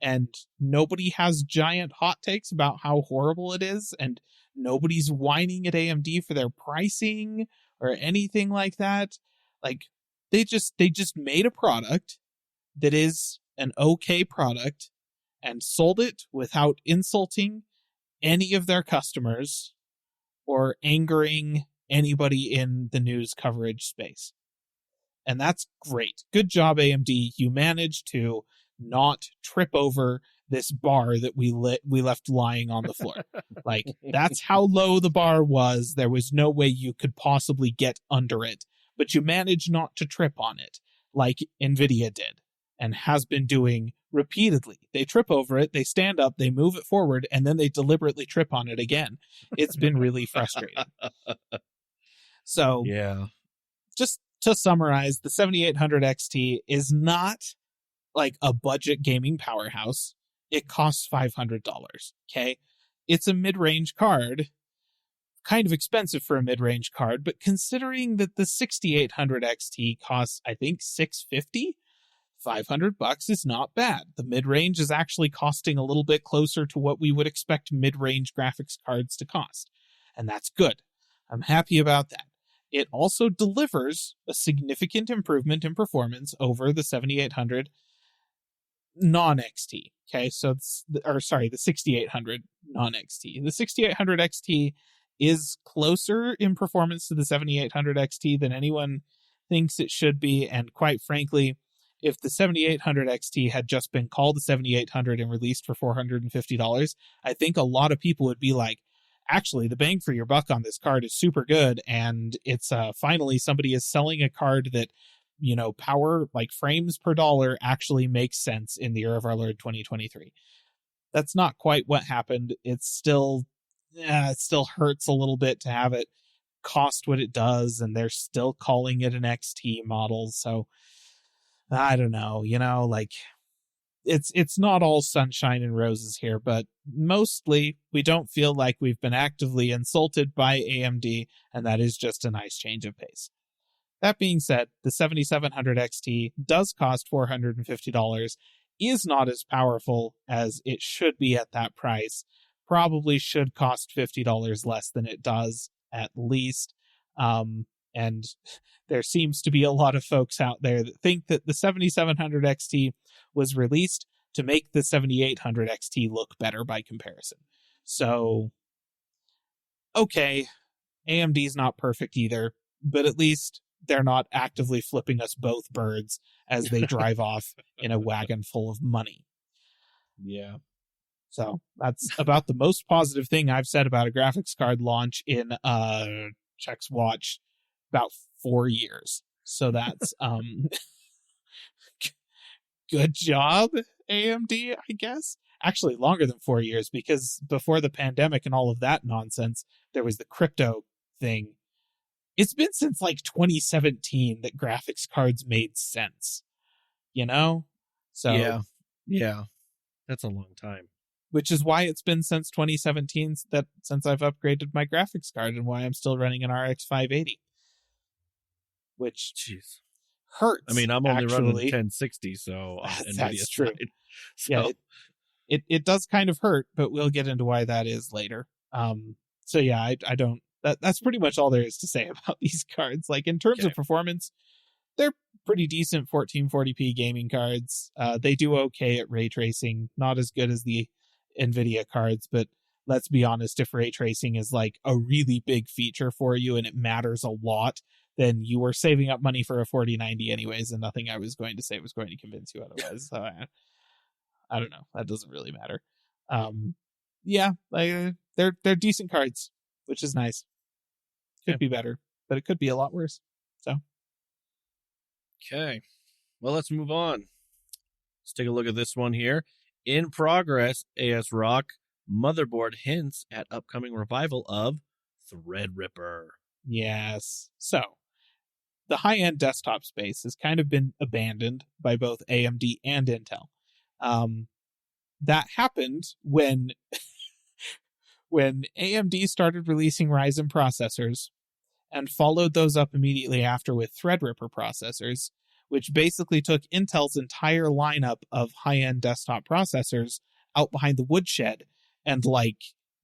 And nobody has giant hot takes about how horrible it is, and nobody's whining at AMD for their pricing or anything like that. Like, they just made a product that is an okay product and sold it without insulting any of their customers or angering anybody in the news coverage space. And that's great. Good job, AMD. You managed to not trip over this bar that we left lying on the floor. Like, that's how low the bar was. There was no way you could possibly get under it, but you managed not to trip on it, like NVIDIA did and has been doing repeatedly. They trip over it, they stand up, they move it forward, and then they deliberately trip on it again. It's been really frustrating. So, Yeah. just to summarize, the 7800 XT is not like a budget gaming powerhouse. It costs $500. Okay. It's a mid-range card, kind of expensive for a mid-range card, but considering that the 6800 XT costs, I think, $650, $500 is not bad. The mid-range is actually costing a little bit closer to what we would expect mid-range graphics cards to cost. And that's good. I'm happy about that. It also delivers a significant improvement in performance over the 7800 non-XT. Okay, so the 6800 non-XT. The 6800 XT is closer in performance to the 7800 XT than anyone thinks it should be, and quite frankly, if the 7800 XT had just been called the 7800 and released for $450, I think a lot of people would be like, actually, the bang for your buck on this card is super good, and it's finally somebody is selling a card that, you know, power, like frames per dollar, actually makes sense in the year of our Lord 2023. That's not quite what happened. It still hurts a little bit to have it cost what it does, and they're still calling it an XT model. So I don't know, you know, like it's not all sunshine and roses here, but mostly we don't feel like we've been actively insulted by AMD, and that is just a nice change of pace. That being said, the 7700 XT does cost $450, is not as powerful as it should be at that price, probably should cost $50 less than it does, at least. And there seems to be a lot of folks out there that think that the 7700 XT was released to make the 7800 XT look better by comparison. So, okay, AMD's not perfect either, but at least they're not actively flipping us both birds as they drive off in a wagon full of money. Yeah. So that's about the most positive thing I've said about a graphics card launch in Check's watch about 4 years. So that's good job, AMD, I guess. Actually, longer than 4 years, because before the pandemic and all of that nonsense, there was the crypto thing. It's been since like 2017 that graphics cards made sense, you know? So yeah, that's a long time. Which is why it's been since 2017 since I've upgraded my graphics card, and why I'm still running an RX 580. Which Jeez. hurts. I mean, I'm only running actually. 1060, so on That's NVIDIA true. side. So, Yeah, it does kind of hurt, but we'll get into why that is later. So yeah, I don't. That's pretty much all there is to say about these cards. Like, in terms of performance, they're pretty decent 1440p gaming cards. They do okay at ray tracing, not as good as the NVIDIA cards, but let's be honest, if ray tracing is like a really big feature for you and it matters a lot, then you were saving up money for a 4090 anyways, and nothing I was going to say was going to convince you otherwise. So I don't know. That doesn't really matter. Yeah, like, they're decent cards, which is nice. Could be better, but it could be a lot worse. So. Okay. Well, let's move on. Let's take a look at this one here. In progress, Asrock motherboard hints at upcoming revival of Threadripper. Yes. So, the high-end desktop space has kind of been abandoned by both AMD and Intel. That happened when AMD started releasing Ryzen processors and followed those up immediately after with Threadripper processors, which basically took Intel's entire lineup of high-end desktop processors out behind the woodshed and, like,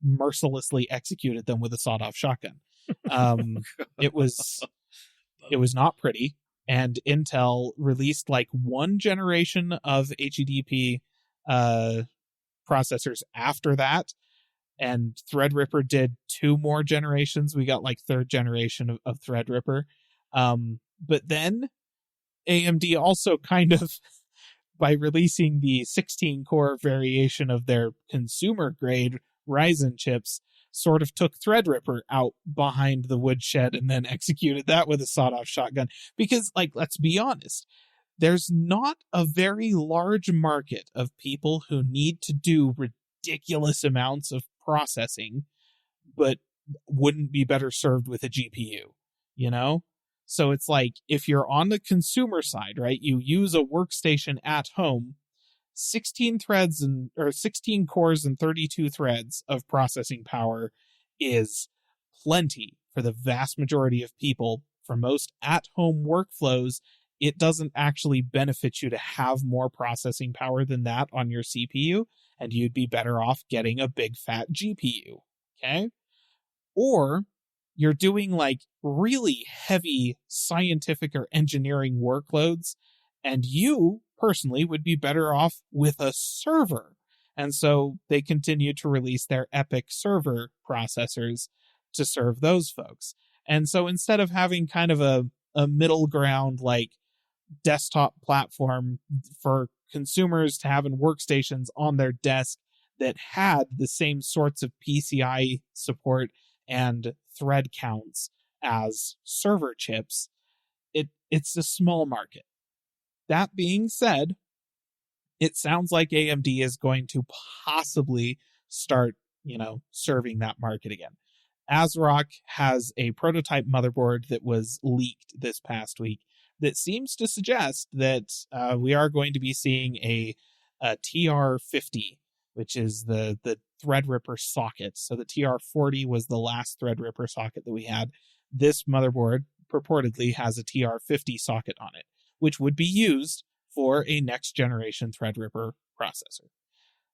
mercilessly executed them with a sawed-off shotgun. It was not pretty, and Intel released like one generation of HEDP processors after that, and Threadripper did 2 more generations. We got like 3rd generation of Threadripper. But then AMD also kind of, by releasing the 16-core variation of their consumer-grade Ryzen chips, sort of took Threadripper out behind the woodshed and then executed that with a sawed-off shotgun. Because, like, let's be honest, there's not a very large market of people who need to do ridiculous amounts of processing, but wouldn't be better served with a GPU, you know? So it's like, if you're on the consumer side, right, you use a workstation at home, 16 cores and 32 threads of processing power is plenty for the vast majority of people. For most at-home workflows, it doesn't actually benefit you to have more processing power than that on your CPU, and you'd be better off getting a big fat GPU, okay? Or you're doing like really heavy scientific or engineering workloads, and you personally would be better off with a server. And so they continue to release their EPYC server processors to serve those folks. And so instead of having kind of a middle ground, like, desktop platform for consumers to have in workstations on their desk that had the same sorts of PCI support and thread counts as server chips, it's a small market. That being said, it sounds like AMD is going to possibly start, serving that market again. Asrock has a prototype motherboard that was leaked this past week that seems to suggest that we are going to be seeing a TR50, which is the Threadripper socket. So the TR40 was the last Threadripper socket that we had. This motherboard purportedly has a TR50 socket on it, which would be used for a next generation Threadripper processor.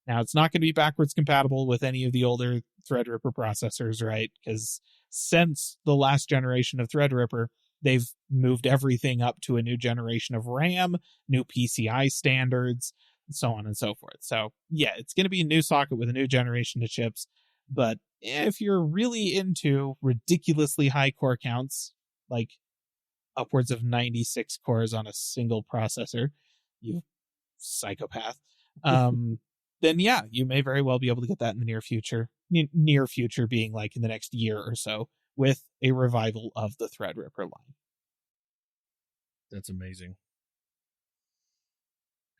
Now, it's not going to be backwards compatible with any of the older Threadripper processors, right? Because since the last generation of Threadripper, they've moved everything up to a new generation of RAM, new PCI standards, so on and so forth. So, yeah, it's going to be a new socket with a new generation of chips. But if you're really into ridiculously high core counts, like upwards of 96 cores on a single processor, you psychopath, then yeah, you may very well be able to get that in the near future. Near future being like in the next year or so, with a revival of the Threadripper line. That's amazing.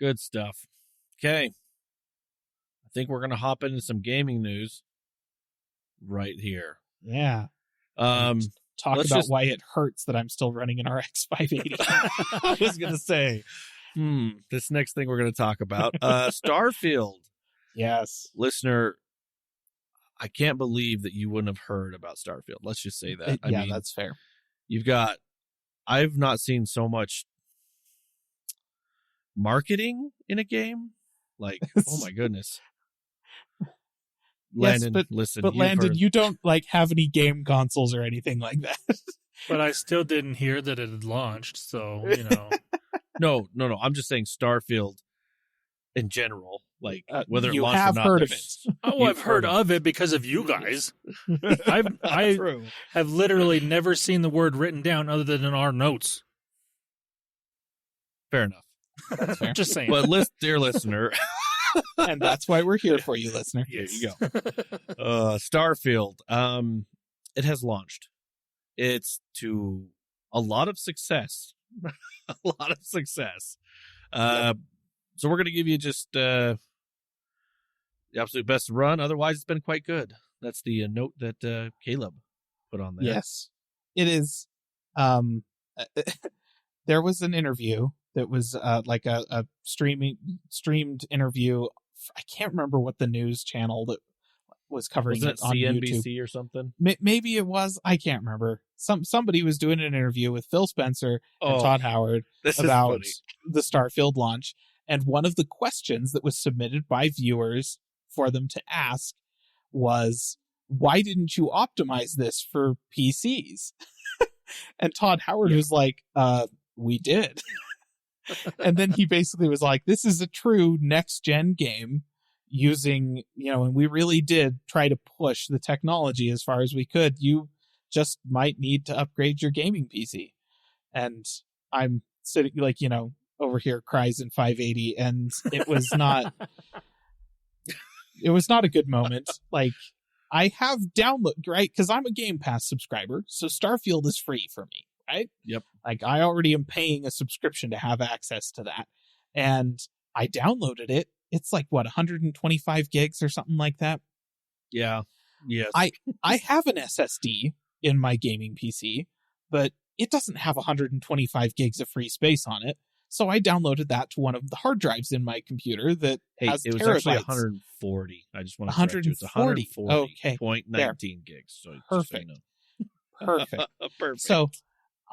Good stuff. Okay. I think we're going to hop into some gaming news right here. Yeah. Talk about why it hurts that I'm still running an RX 580. I was going to say, this next thing we're going to talk about, Starfield. Yes. Listener, I can't believe that you wouldn't have heard about Starfield. Let's just say that. I mean, that's fair. I've not seen so much marketing in a game. Like, oh my goodness. Landen, yes, listen. But Landen, you don't like have any game consoles or anything like that. But I still didn't hear that it had launched, so, you know. No. I'm just saying Starfield in general. Like, whether it you launched have or not. heard of it. Oh, I've heard of it because of you guys. I True. have literally never seen the word written down other than in our notes. Fair enough. That's fair. Just saying. But dear listener. And that's why we're here for you, listener. There you go. Starfield. It has launched. It's to a lot of success. Yep. So we're going to give you just the absolute best run. Otherwise, it's been quite good. That's the note that Caleb put on there. Yes, it is. There was an interview that was like a streamed interview. I can't remember what the news channel that was covering Wasn't it on CNBC YouTube or something. Maybe it was. I can't remember. Somebody was doing an interview with Phil Spencer and Todd Howard about the Starfield launch. And one of the questions that was submitted by viewers for them to ask was, why didn't you optimize this for PCs? And Todd Howard was like, we did. And then he basically was like, this is a true next-gen game using, and we really did try to push the technology as far as we could. You just might need to upgrade your gaming PC. And I'm sitting like, over here cries in 580, and it was not a good moment. Like, I have download, right? Because I'm a Game Pass subscriber, so Starfield is free for me, right? Yep. Like, I already am paying a subscription to have access to that. And I downloaded it. It's like, 125 gigs or something like that? Yeah. Yes. I have an SSD in my gaming PC, but it doesn't have 125 gigs of free space on it. So I downloaded that to one of the hard drives in my computer that has it was terabytes. actually 140. I just want to correct you. It's 140.19 Okay. gigs. So Perfect. Perfect. So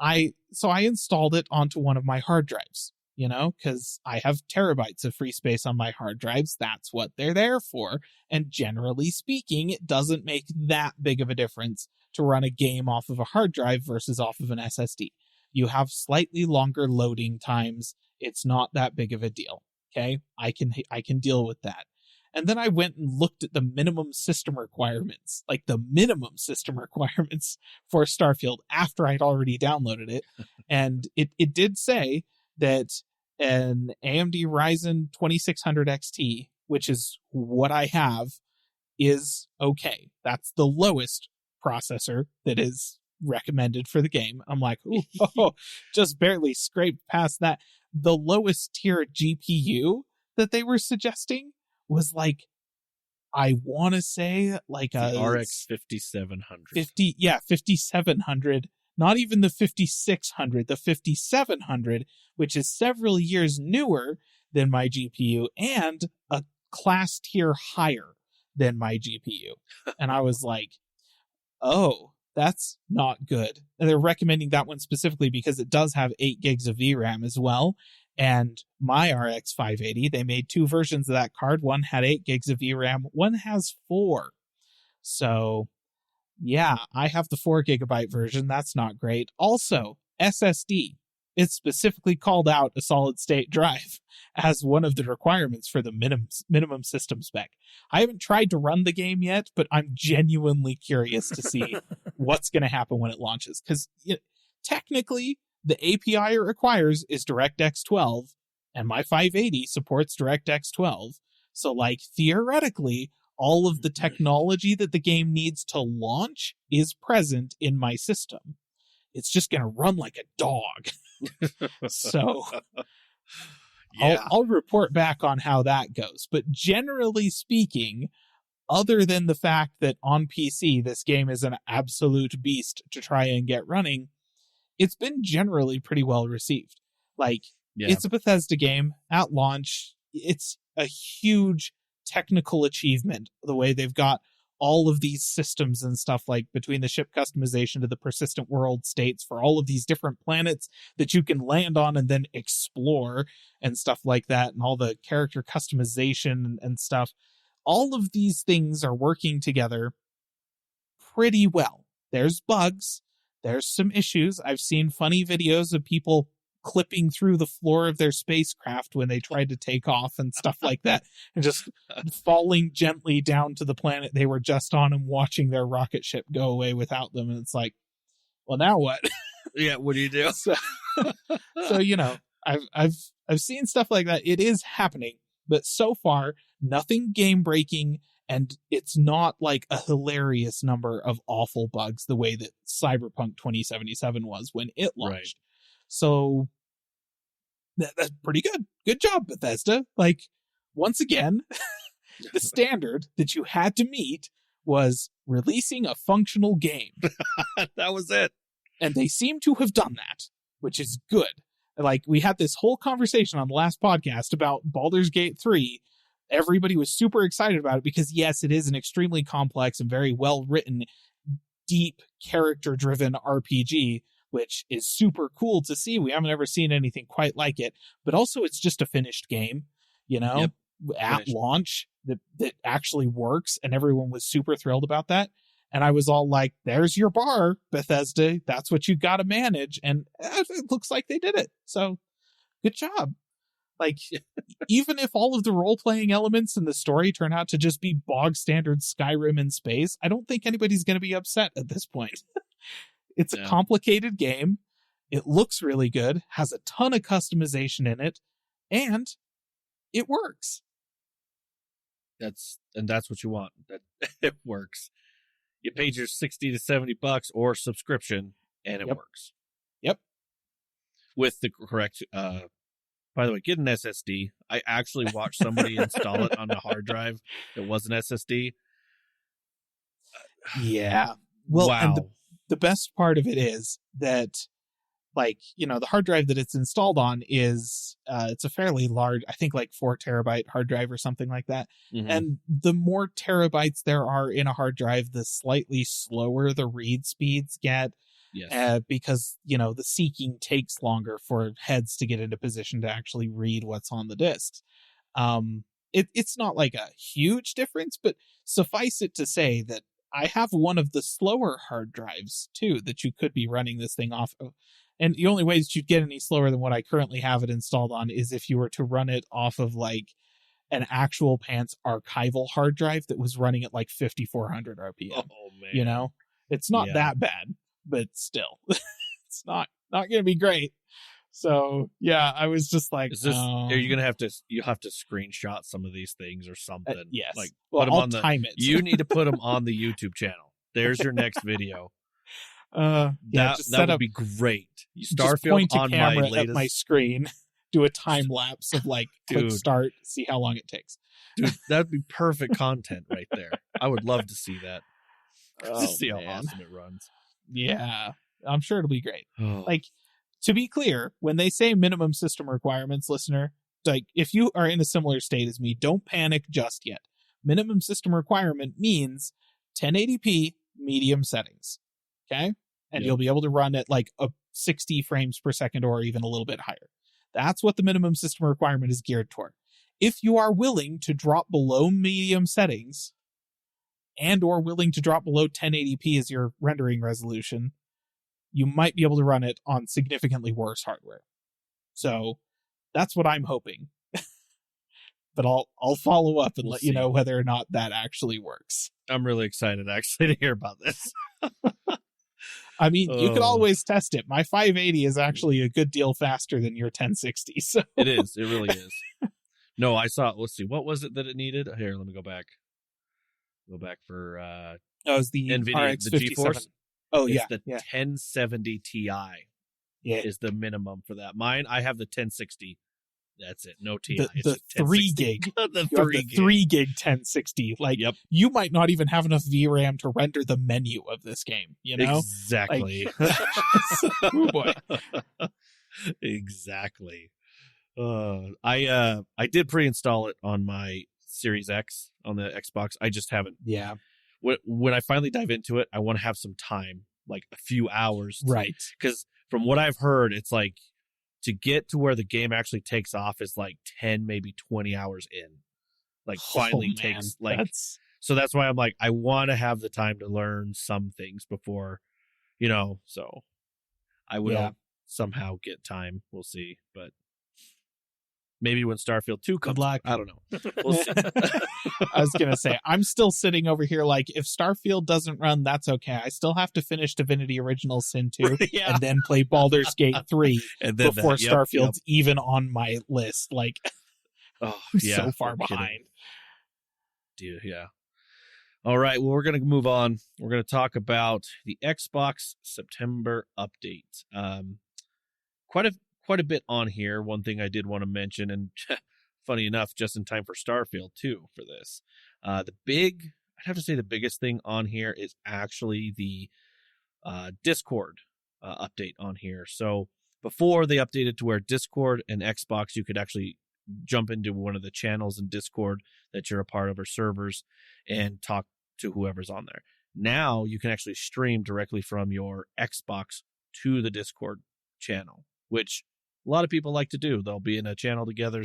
I installed it onto one of my hard drives, because I have terabytes of free space on my hard drives. That's what they're there for. And generally speaking, it doesn't make that big of a difference to run a game off of a hard drive versus off of an SSD. You have slightly longer loading times. It's not that big of a deal. Okay. I can deal with that. And then I went and looked at the minimum system requirements for Starfield after I'd already downloaded it. And it did say that an AMD Ryzen 2600 XT, which is what I have, is okay. That's the lowest processor that is recommended for the game. I'm like, just barely scraped past that. The lowest tier GPU that they were suggesting was like, I want to say like the a RX 5700. 5700, not even the 5600, the 5700, which is several years newer than my GPU and a class tier higher than my GPU. And I was like, oh, that's not good. And they're recommending that one specifically because it does have 8 gigs of VRAM as well. And my RX 580, they made 2 versions of that card. One had 8 gigs of VRAM, one has 4. So, yeah, I have the 4 gigabyte version. That's not great. Also, SSD. It specifically called out a solid state drive as one of the requirements for the minimum system spec. I haven't tried to run the game yet, but I'm genuinely curious to see what's going to happen when it launches. Because technically, the API it requires is DirectX 12, and my 580 supports DirectX 12. So, like, theoretically, all of the technology that the game needs to launch is present in my system. It's just going to run like a dog. So Yeah. I'll report back on how that goes. But generally speaking, other than the fact that on PC, this game is an absolute beast to try and get running, it's been generally pretty well received. Like, It's a Bethesda game at launch. It's a huge technical achievement, the way they've got all of these systems and stuff, like between the ship customization to the persistent world states for all of these different planets that you can land on and then explore and stuff like that, and all the character customization and stuff. All of these things are working together pretty well. There's bugs. There's some issues. I've seen funny videos of people clipping through the floor of their spacecraft when they tried to take off and stuff like that, and just falling gently down to the planet they were just on and watching their rocket ship go away without them. And it's like, well, now what? Yeah, what do you do? So I've seen stuff like that. It is happening, but so far nothing game breaking, and it's not like a hilarious number of awful bugs the way that Cyberpunk 2077 was when it launched. Right. So that's pretty good. Good job, Bethesda. Like, once again, the standard that you had to meet was releasing a functional game. That was it. And they seem to have done that, which is good. Like, we had this whole conversation on the last podcast about Baldur's Gate 3. Everybody was super excited about it because, yes, it is an extremely complex and very well-written, deep, character-driven RPG, which is super cool to see. We haven't ever seen anything quite like it. But also, it's just a finished game, at finished. Launch that actually works, and everyone was super thrilled about that. And I was all like, there's your bar, Bethesda. That's what you got to manage. And it looks like they did it. So, good job. Like, even if all of the role-playing elements in the story turn out to just be bog-standard Skyrim in space, I don't think anybody's going to be upset at this point. It's a complicated game. It looks really good, has a ton of customization in it, and it works. That's what you want. That it works. You paid your $60 to $70 or subscription, and it works. Yep. With the correct. By the way, get an SSD. I actually watched somebody install it on the hard drive that was an SSD. Yeah. Well, wow. And the best part of it is that, like, the hard drive that it's installed on is, it's a fairly large, I think like 4 terabyte hard drive or something like that. Mm-hmm. And the more terabytes there are in a hard drive, the slightly slower the read speeds get. Yes. Because, the seeking takes longer for heads to get into position to actually read what's on the disks. It's not like a huge difference, but suffice it to say that I have one of the slower hard drives, too, that you could be running this thing off of. And the only way that you'd get any slower than what I currently have it installed on is if you were to run it off of, like, an actual pants archival hard drive that was running at, like, 5,400 RPM. Oh, man. It's not that bad, but still, it's not going to be great. So, yeah, I was just like, are you going to have to screenshot some of these things or something? Yes. Like, put them on time it. You need to put them on the YouTube channel. There's your next video. That would be great. Starfield on my latest at my screen, do a time lapse of like click start, see how long it takes. Dude, that'd be perfect content right there. I would love to see that. See how awesome it runs. Yeah, I'm sure it'll be great. Like, to be clear, when they say minimum system requirements, listener, like, if you are in a similar state as me, don't panic just yet. Minimum system requirement means 1080p medium settings. Okay? And you'll be able to run at like a 60 frames per second or even a little bit higher. That's what the minimum system requirement is geared toward. If you are willing to drop below medium settings and or willing to drop below 1080p as your rendering resolution, you might be able to run it on significantly worse hardware. So that's what I'm hoping. But I'll follow up and let you know whether or not that actually works. I'm really excited actually to hear about this. I mean, you could always test it. My 580 is actually a good deal faster than your 1060. So It is. It really is. No, I saw. Let's see. What was it that it needed? Here, let me go back. Go back for it was the NVIDIA, RX the 57. GeForce. Oh, It's yeah. the 1070 Ti is the minimum for that. Mine, I have the 1060. That's it. No Ti. The 3 gig. The You have 3 the gig. 3 gig 1060. Like, Yep. you might not even have enough VRAM to render the menu of this game, you know? Exactly. Oh, boy. Exactly. I did pre-install it on my Series X on the Xbox. I just haven't. Yeah. When I finally dive into it, I want to have some time, like a few hours. Right. Because from what I've heard, it's like to get to where the game actually takes off is like 10, maybe 20 hours in. Like finally takes like, so that's why I'm like, I want to have the time to learn some things before, so I will somehow get time. We'll see. But maybe when Starfield 2 comes. Good luck. I don't know. We'll see. I was going to say, I'm still sitting over here like, if Starfield doesn't run, that's okay. I still have to finish Divinity Original Sin 2 and then play Baldur's Gate 3 and then before Starfield's even on my list. Like, so far behind. Dude, yeah. All right, well, we're going to move on. We're going to talk about the Xbox September update. Quite a bit on here. One thing I did want to mention, and funny enough, just in time for Starfield too for this. I'd have to say the biggest thing on here is actually the Discord update on here. So before they updated to where Discord and Xbox, you could actually jump into one of the channels in Discord that you're a part of or servers and talk to whoever's on there. Now you can actually stream directly from your Xbox to the Discord channel, which a lot of people like to do. They'll be in a channel together.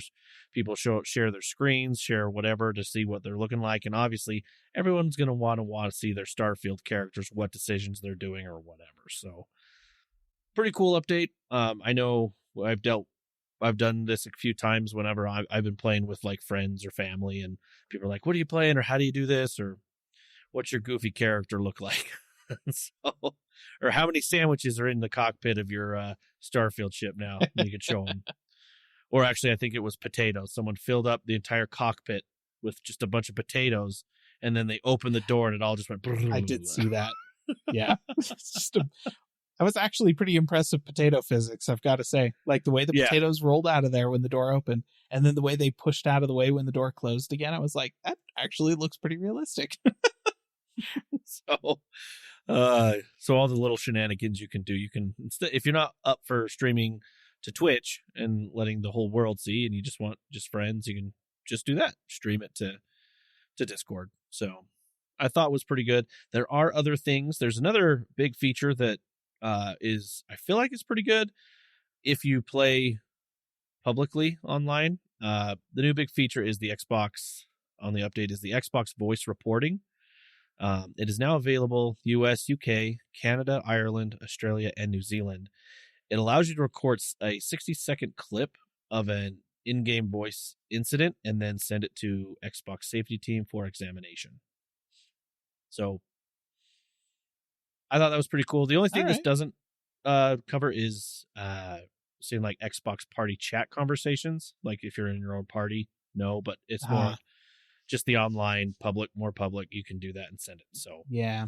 People share their screens, share whatever to see what they're looking like. And obviously everyone's going to want to see their Starfield characters, what decisions they're doing or whatever. So pretty cool update. I know I've done this a few times whenever I've been playing with like friends or family, and people are like, what are you playing? Or how do you do this? Or what's your goofy character look like? So, or how many sandwiches are in the cockpit of your Starfield ship now? You can show them. Or actually, I think it was potatoes. Someone filled up the entire cockpit with just a bunch of potatoes, and then they opened the door and it all just went. I did see that. Yeah. It's just that was actually pretty impressive potato physics, I've got to say. Like the way the potatoes rolled out of there when the door opened, and then the way they pushed out of the way when the door closed again. I was like, that actually looks pretty realistic. So all the little shenanigans you can do, if you're not up for streaming to Twitch and letting the whole world see, and you just want just friends, you can just do that, stream it to Discord. So I thought was pretty good. There are other things. There's another big feature that I feel like is pretty good if you play publicly online. The new big feature is the Xbox on the update is the Xbox voice reporting. It is now available US, UK, Canada, Ireland, Australia, and New Zealand. It allows you to record a 60-second clip of an in-game voice incident and then send it to Xbox safety team for examination. So I thought that was pretty cool. The only thing this doesn't cover is seeing like Xbox party chat conversations. Like if you're in your own party, no, but it's more just the online more public, you can do that and send it. So yeah,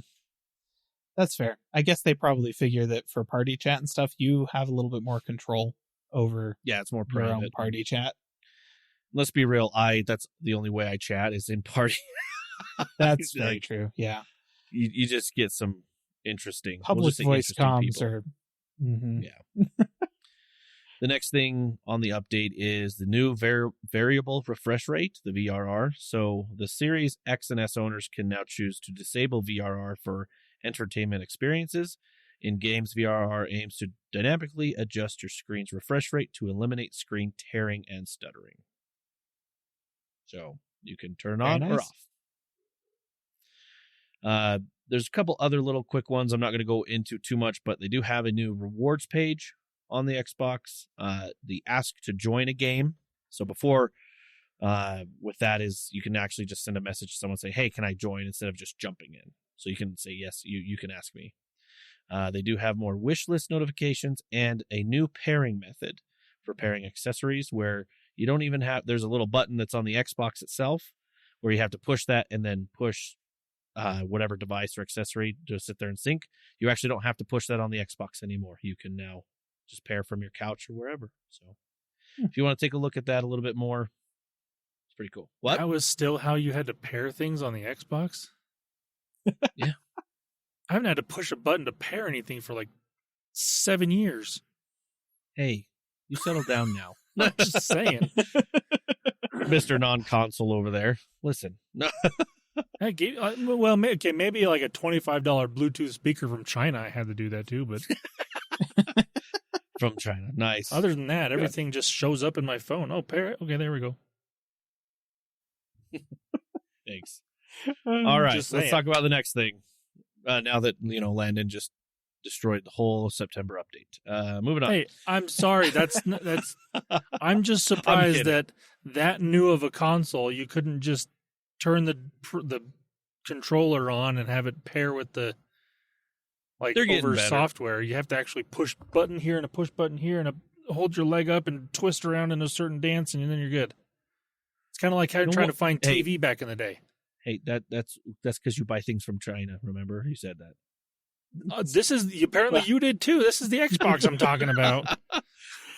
that's fair. I guess they probably figure that for party chat and stuff, you have a little bit more control over. Yeah, it's more your private. own party chat. Let's be real. That's the only way I chat is in party. That's very true. Yeah, you just get some interesting public voice comms people. or yeah. The next thing on the update is the new variable refresh rate, the VRR. So the Series X and S owners can now choose to disable VRR for entertainment experiences. In games, VRR aims to dynamically adjust your screen's refresh rate to eliminate screen tearing and stuttering. So you can turn on or off. There's a couple other little quick ones I'm not going to go into too much, but they do have a new rewards page on the Xbox. The ask to join a game. So before, with that is you can actually just send a message to someone, say, hey, can I join, instead of just jumping in. So you can say, yes, you can ask me. They do have more wish list notifications and a new pairing method for pairing accessories, where you don't even have, there's a little button that's on the Xbox itself where you have to push that and then push whatever device or accessory to sit there and sync. You actually don't have to push that on the Xbox anymore. You can now just pair from your couch or wherever. So if you want to take a look at that a little bit more, it's pretty cool. What? That was still how you had to pair things on the Xbox? Yeah. I haven't had to push a button to pair anything for like 7 years. Hey, you settle down now. I'm just saying. Mr. Non-console over there. Listen. No. Maybe like a $25 Bluetooth speaker from China. I had to do that too, but From China. Nice. other than that, everything just shows up in my phone. Oh, pair it. Okay, there we go. Thanks. All right, just let's saying. talk about the next thing. Now that, Landen just destroyed the whole September update. Moving on. Hey, I'm sorry. That's I'm just surprised that new of a console, you couldn't just turn the controller on and have it pair with the They're getting over better. software. You have to actually push button here and a push button here and hold your leg up and twist around in a certain dance, and then you're good. It's kind of like trying to find TV back in the day. Hey, that's because you buy things from China. Remember, you said that. This is apparently you did too. This is the Xbox I'm talking about.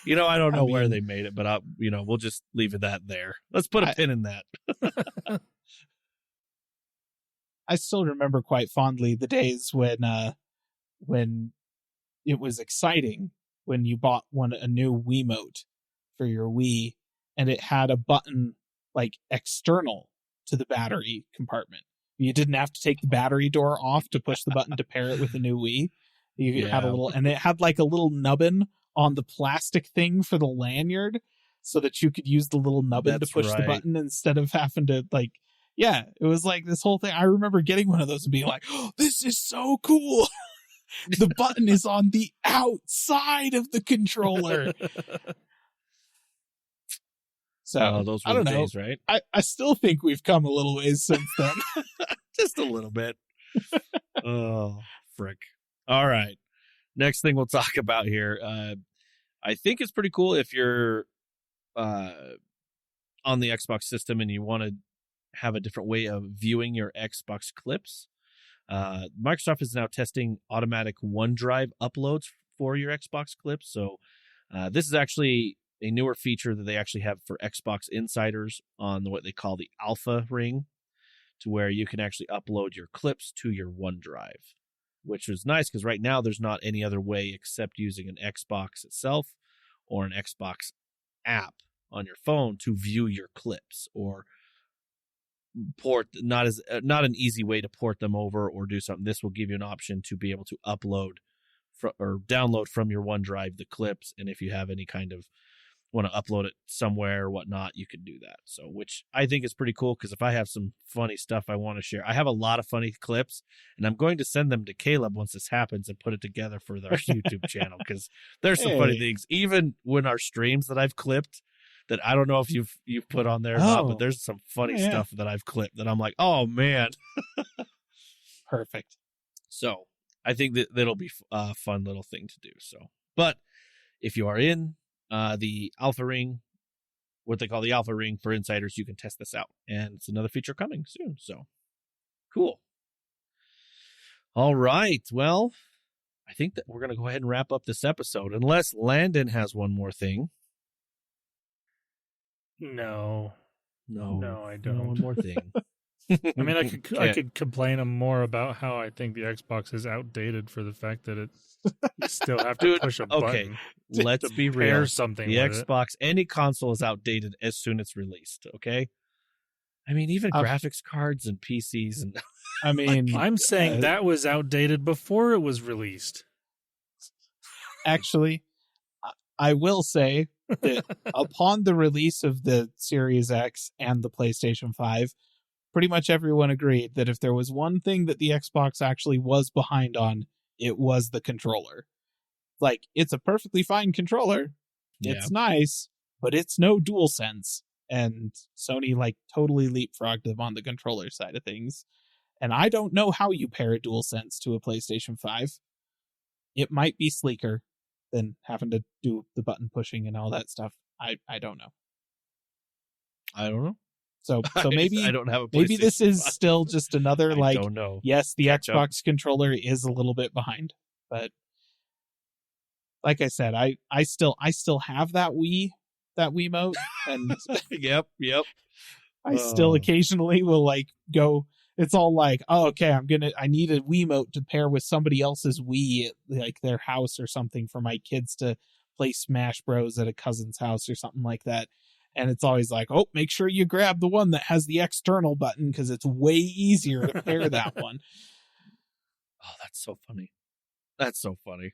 I don't know where they made it, but we'll just leave it that there. Let's put a pin in that. I still remember quite fondly the days when it was exciting when you bought a new Wiimote for your Wii, and it had a button like external to the battery compartment. You didn't have to take the battery door off to push the button to pair it with the new Wii. You had a little, and it had like a little nubbin on the plastic thing for the lanyard, so that you could use the little nubbin to push the button instead of having to it was like this whole thing. I remember getting one of those and being like, oh, this is so cool. The button is on the outside of the controller. So those were I don't the know. days, right? I still think we've come a little ways since then. Just a little bit. Oh, frick. All right. Next thing we'll talk about here. I think it's pretty cool if you're on the Xbox system and you want to have a different way of viewing your Xbox clips. Microsoft is now testing automatic OneDrive uploads for your Xbox clips. So this is actually a newer feature that they actually have for Xbox insiders on what they call the Alpha Ring, to where you can actually upload your clips to your OneDrive, which is nice because right now there's not any other way except using an Xbox itself or an Xbox app on your phone to view your clips, or port not an easy way to port them over or do something. This will give you an option to be able to upload or download from your OneDrive the clips, and if you have any kind of want to upload it somewhere or whatnot, you can do that. So, which I think is pretty cool, because if I have some funny stuff I want to share, I have a lot of funny clips, and I'm going to send them to Caleb once this happens and put it together for our YouTube channel, because there's some funny things, even when our streams that I've clipped that I don't know if you've put on there or not, but there's some funny stuff that I've clipped that I'm like, oh man. Perfect. So I think that'll be a fun little thing to do. So, but if you are in the Alpha Ring, what they call the Alpha Ring for insiders, you can test this out, and it's another feature coming soon. So cool. All right. Well, I think that we're going to go ahead and wrap up this episode, unless Landen has one more thing. No, I don't. One more thing. I mean, I could complain more about how I think the Xbox is outdated for the fact that you still have to push a button. Okay, let's be pair real. something The with Xbox, any console is outdated as soon as it's released. Okay, I mean, even graphics cards and PCs, and I mean, I'm saying that was outdated before it was released. Actually, I will say that upon the release of the Series X and the PlayStation 5, pretty much everyone agreed that if there was one thing that the Xbox actually was behind on, it was the controller. Like, it's a perfectly fine controller. It's nice, but it's no DualSense. And Sony, like, totally leapfrogged them on the controller side of things. And I don't know how you pair a DualSense to a PlayStation 5. It might be sleeker than having to do the button pushing and all that stuff. I don't know. I don't know. So maybe I don't have a maybe this PlayStation is 5. still just another I like, don't know. yes, the Catch up. Xbox controller is a little bit behind, but like I said, I still have that Wiimote, and Yep. I still occasionally will like go. It's all like, oh, okay, I need a Wiimote to pair with somebody else's Wii at like their house or something for my kids to play Smash Bros at a cousin's house or something like that. And it's always like, oh, make sure you grab the one that has the external button because it's way easier to pair that one. Oh, that's so funny. That's so funny.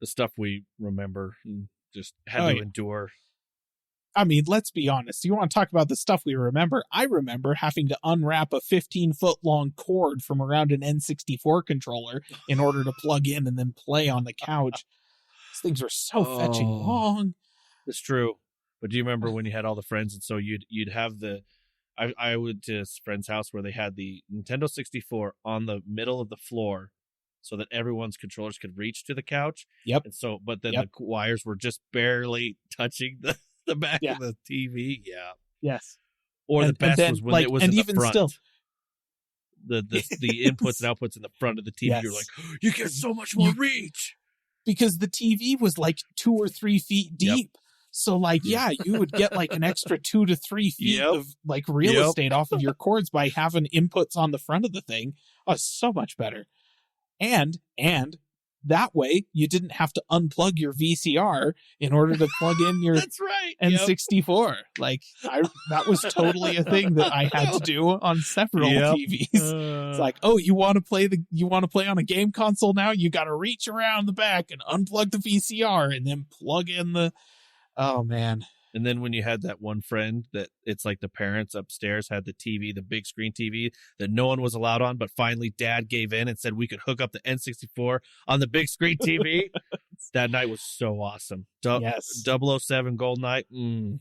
The stuff we remember and just had to endure. I mean, let's be honest. You want to talk about the stuff we remember? I remember having to unwrap a 15-foot long cord from around an N64 controller in order to plug in and then play on the couch. These things were so fetching long. It's true. But do you remember when you had all the friends, and so you'd have I went to a friend's house where they had the Nintendo 64 on the middle of the floor so that everyone's controllers could reach to the couch. Yep. And so, but then the wires were just barely touching the back Yeah. of the TV. Yeah. Yes. Or the best then, was when like, it was and in the even front. still, the inputs and outputs in the front of the TV. Yes. You're like, you get so much more reach. because the TV was like 2 or 3 feet deep. So like, yeah, you would get like an extra 2 to 3 feet of like real estate off of your cords by having inputs on the front of the thing. Oh, so much better. And that way you didn't have to unplug your VCR in order to plug in your That's right. N64. Like that was totally a thing that I had to do on several TVs. It's like, oh, you want to play on a game console now? You got to reach around the back and unplug the VCR and then plug in the. Oh man. And then when you had that one friend that it's like the parents upstairs had the TV, the big screen TV that no one was allowed on, but finally dad gave in and said we could hook up the N64 on the big screen TV. That night was so awesome. Yes. 007 GoldenEye.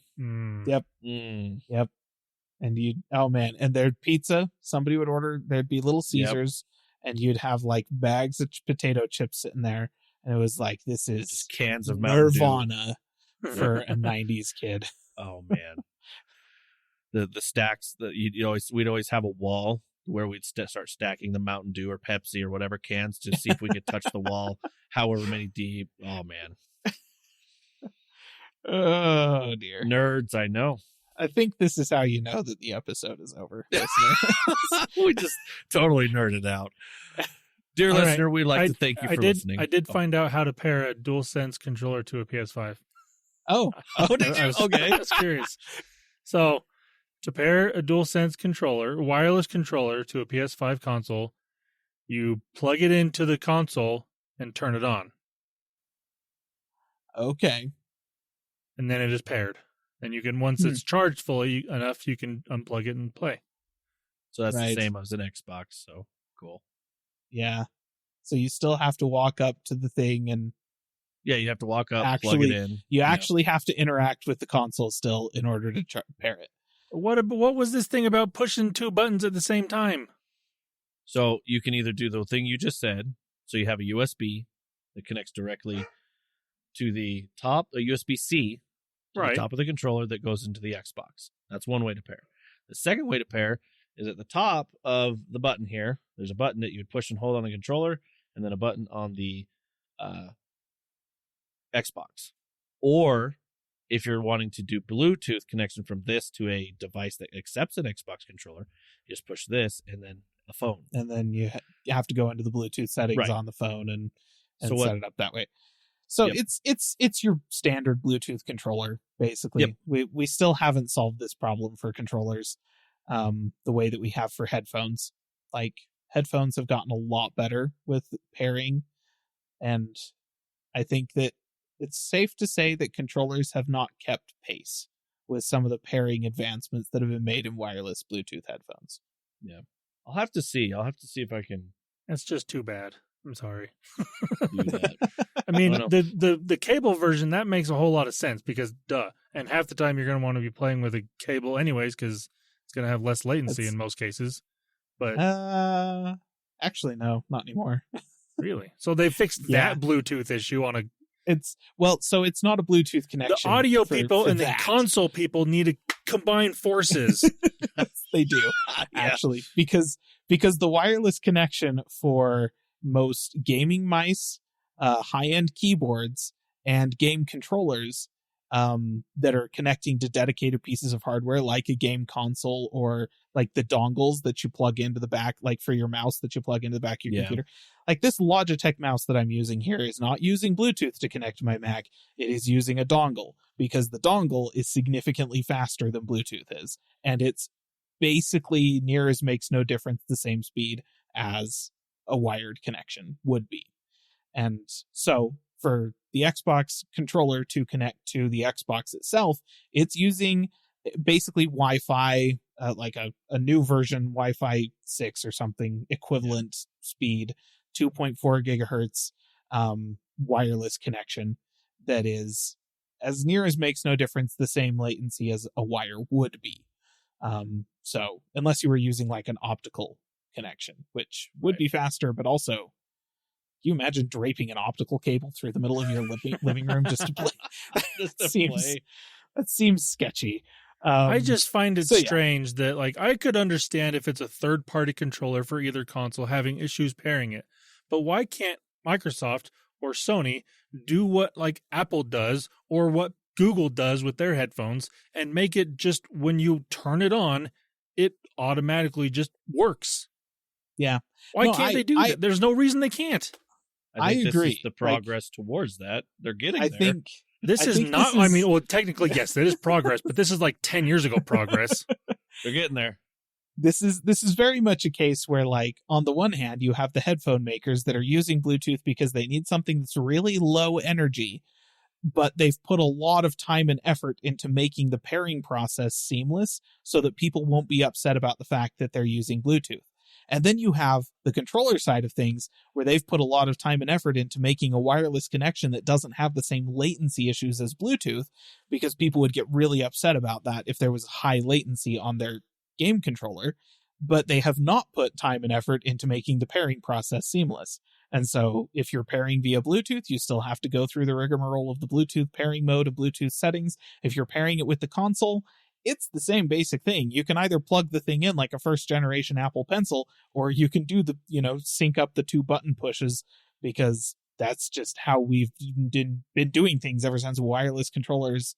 Yep. Yep. And and there'd pizza. Somebody would order, there'd be Little Caesars and you'd have like bags of potato chips sitting there. And it was like, this is just cans of Mountain Nirvana. For a 90s kid. Oh man. The stacks that we'd always have a wall where we'd start stacking the Mountain Dew or Pepsi or whatever cans to see if we could touch the wall however many deep. Oh man. Oh dear. Nerds, I know. I think this is how you know that the episode is over, listener. We just totally nerded out. Dear All listener, we'd like to thank you for listening. I did find out how to pair a DualSense controller to a PS5. Oh, did you? Okay. I was curious. So, to pair a DualSense controller, wireless controller to a PS5 console, you plug it into the console and turn it on. Okay. And then it is paired. And you can, once it's charged fully enough, you can unplug it and play. So that's the same as an Xbox. So cool. Yeah. So you still have to walk up to the thing and. Yeah, you have to walk up, plug it in. You actually have to interact with the console still in order to pair it. What was this thing about pushing 2 buttons at the same time? So you can either do the thing you just said. So you have a USB that connects directly to the top, a USB-C to the top of the controller that goes into the Xbox. That's one way to pair. The second way to pair is at the top of the button here. There's a button that you would push and hold on the controller, and then a button on the Xbox. Or if you're wanting to do Bluetooth connection from this to a device that accepts an Xbox controller, you just push this and then a phone. And then you have to go into the Bluetooth settings on the phone and set it up that way. So it's your standard Bluetooth controller, basically. We still haven't solved this problem for controllers the way that we have for headphones. Like, headphones have gotten a lot better with pairing, and I think that it's safe to say that controllers have not kept pace with some of the pairing advancements that have been made in wireless Bluetooth headphones. Yeah. I'll have to see if I can That's just too bad. I'm sorry. do that. I mean, Oh, no. the cable version, that makes a whole lot of sense because duh. And half the time you're going to want to be playing with a cable anyways because it's going to have less latency in most cases. But actually, no, not anymore. really? So they fixed that Bluetooth issue on a... So it's not a Bluetooth connection. The audio people for and that. the console people need to combine forces. They do, actually, because the wireless connection for most gaming mice, high-end keyboards, and game controllers that are connecting to dedicated pieces of hardware like a game console or like the dongles that you plug into the back, like for your mouse that you plug into the back of your computer. Like this Logitech mouse that I'm using here is not using Bluetooth to connect to my Mac. It is using a dongle because the dongle is significantly faster than Bluetooth is. And it's basically near as makes no difference the same speed as a wired connection would be. And so for the Xbox controller to connect to the Xbox itself, it's using basically Wi-Fi, like a new version, Wi-Fi 6 or something equivalent speed, 2.4 gigahertz wireless connection that is, as near as makes no difference, the same latency as a wire would be. So unless you were using like an optical connection, which would be faster, but also, can you imagine draping an optical cable through the middle of your living room just to play? That seems sketchy. I just find it strange that, like, I could understand if it's a third-party controller for either console having issues pairing it, but why can't Microsoft or Sony do what, like, Apple does or what Google does with their headphones and make it just when you turn it on, it automatically just works? Yeah. Why can't they do that? There's no reason they can't. I think agree. This is the progress towards that. They're getting there. This is not, I mean, well, technically, yes, it is progress, but this is like 10 years ago progress. They're getting there. This is very much a case where, like, on the one hand, you have the headphone makers that are using Bluetooth because they need something that's really low energy, but they've put a lot of time and effort into making the pairing process seamless so that people won't be upset about the fact that they're using Bluetooth. And then you have the controller side of things where they've put a lot of time and effort into making a wireless connection that doesn't have the same latency issues as Bluetooth, because people would get really upset about that if there was high latency on their game controller, but they have not put time and effort into making the pairing process seamless. And so if you're pairing via Bluetooth, you still have to go through the rigmarole of the Bluetooth pairing mode and Bluetooth settings. If you're pairing it with the console, it's the same basic thing. You can either plug the thing in like a first generation Apple Pencil, or you can do the, sync up the 2 button pushes, because that's just how we've been doing things ever since wireless controllers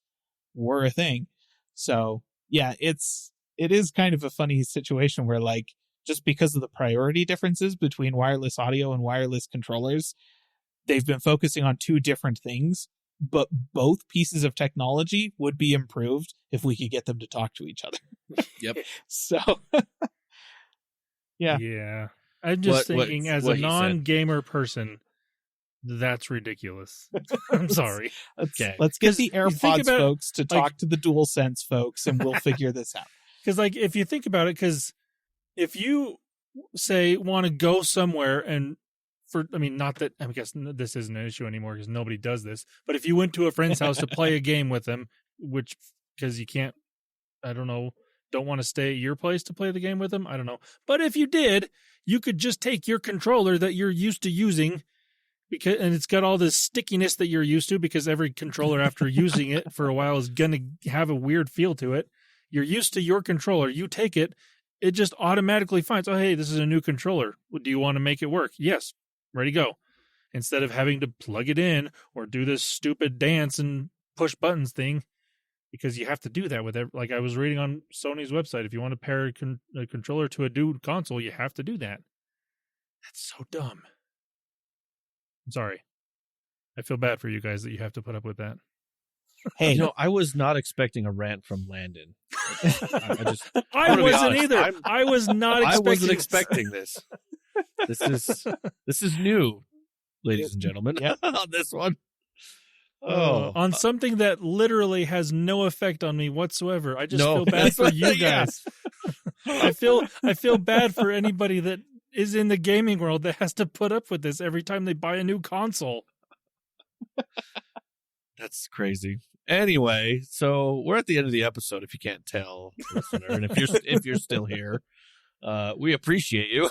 were a thing. So yeah, it is kind of a funny situation where, like, just because of the priority differences between wireless audio and wireless controllers, they've been focusing on 2 different things. But both pieces of technology would be improved if we could get them to talk to each other. Yep. So, yeah. Yeah. I'm just thinking, as a non-gamer person, that's ridiculous. I'm sorry. Let's get the AirPods folks to talk to the DualSense folks, and we'll figure this out. Because, like, if you think about it, because if you, say, want to go somewhere and not that, I guess this isn't an issue anymore because nobody does this, but if you went to a friend's house to play a game with them, which, because you can't, don't want to stay at your place to play the game with them, I don't know. But if you did, you could just take your controller that you're used to using, and it's got all this stickiness that you're used to, because every controller after using it for a while is going to have a weird feel to it. You're used to your controller. You take it, it just automatically finds, oh, hey, this is a new controller. Do you want to make it work? Yes. Ready, go. Instead of having to plug it in or do this stupid dance and push buttons thing, because you have to do that with it. Like I was reading on Sony's website, if you want to pair a controller to a dude console, you have to do that. That's so dumb. I'm sorry. I feel bad for you guys that you have to put up with that. Hey, I was not expecting a rant from Landen. I wasn't either. I was not expecting. I wasn't expecting this. This is new, ladies and gentlemen. Yep. On this one. On something that literally has no effect on me whatsoever. I just No, feel bad that's for what- you yeah. guys. I feel bad for anybody that is in the gaming world that has to put up with this every time they buy a new console. That's crazy. Anyway, so we're at the end of the episode. If you can't tell, listener, and if you're still here, we appreciate you.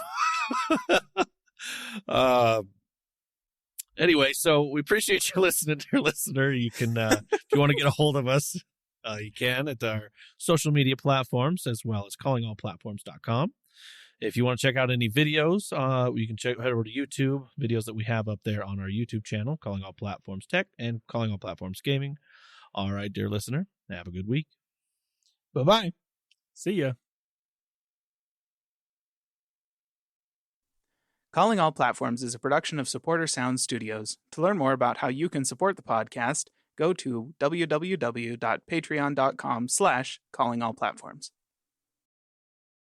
Anyway, so we appreciate you listening, dear listener. You can, if you want to get a hold of us, you can at our social media platforms as well as callingallplatforms.com. If you want to check out any videos, you can head over to YouTube, videos that we have up there on our YouTube channel, Calling All Platforms Tech and Calling All Platforms Gaming. All right, dear listener, have a good week. Bye-bye. See ya. Calling All Platforms is a production of Supporter Sound Studios. To learn more about how you can support the podcast, go to www.patreon.com/callingallplatforms.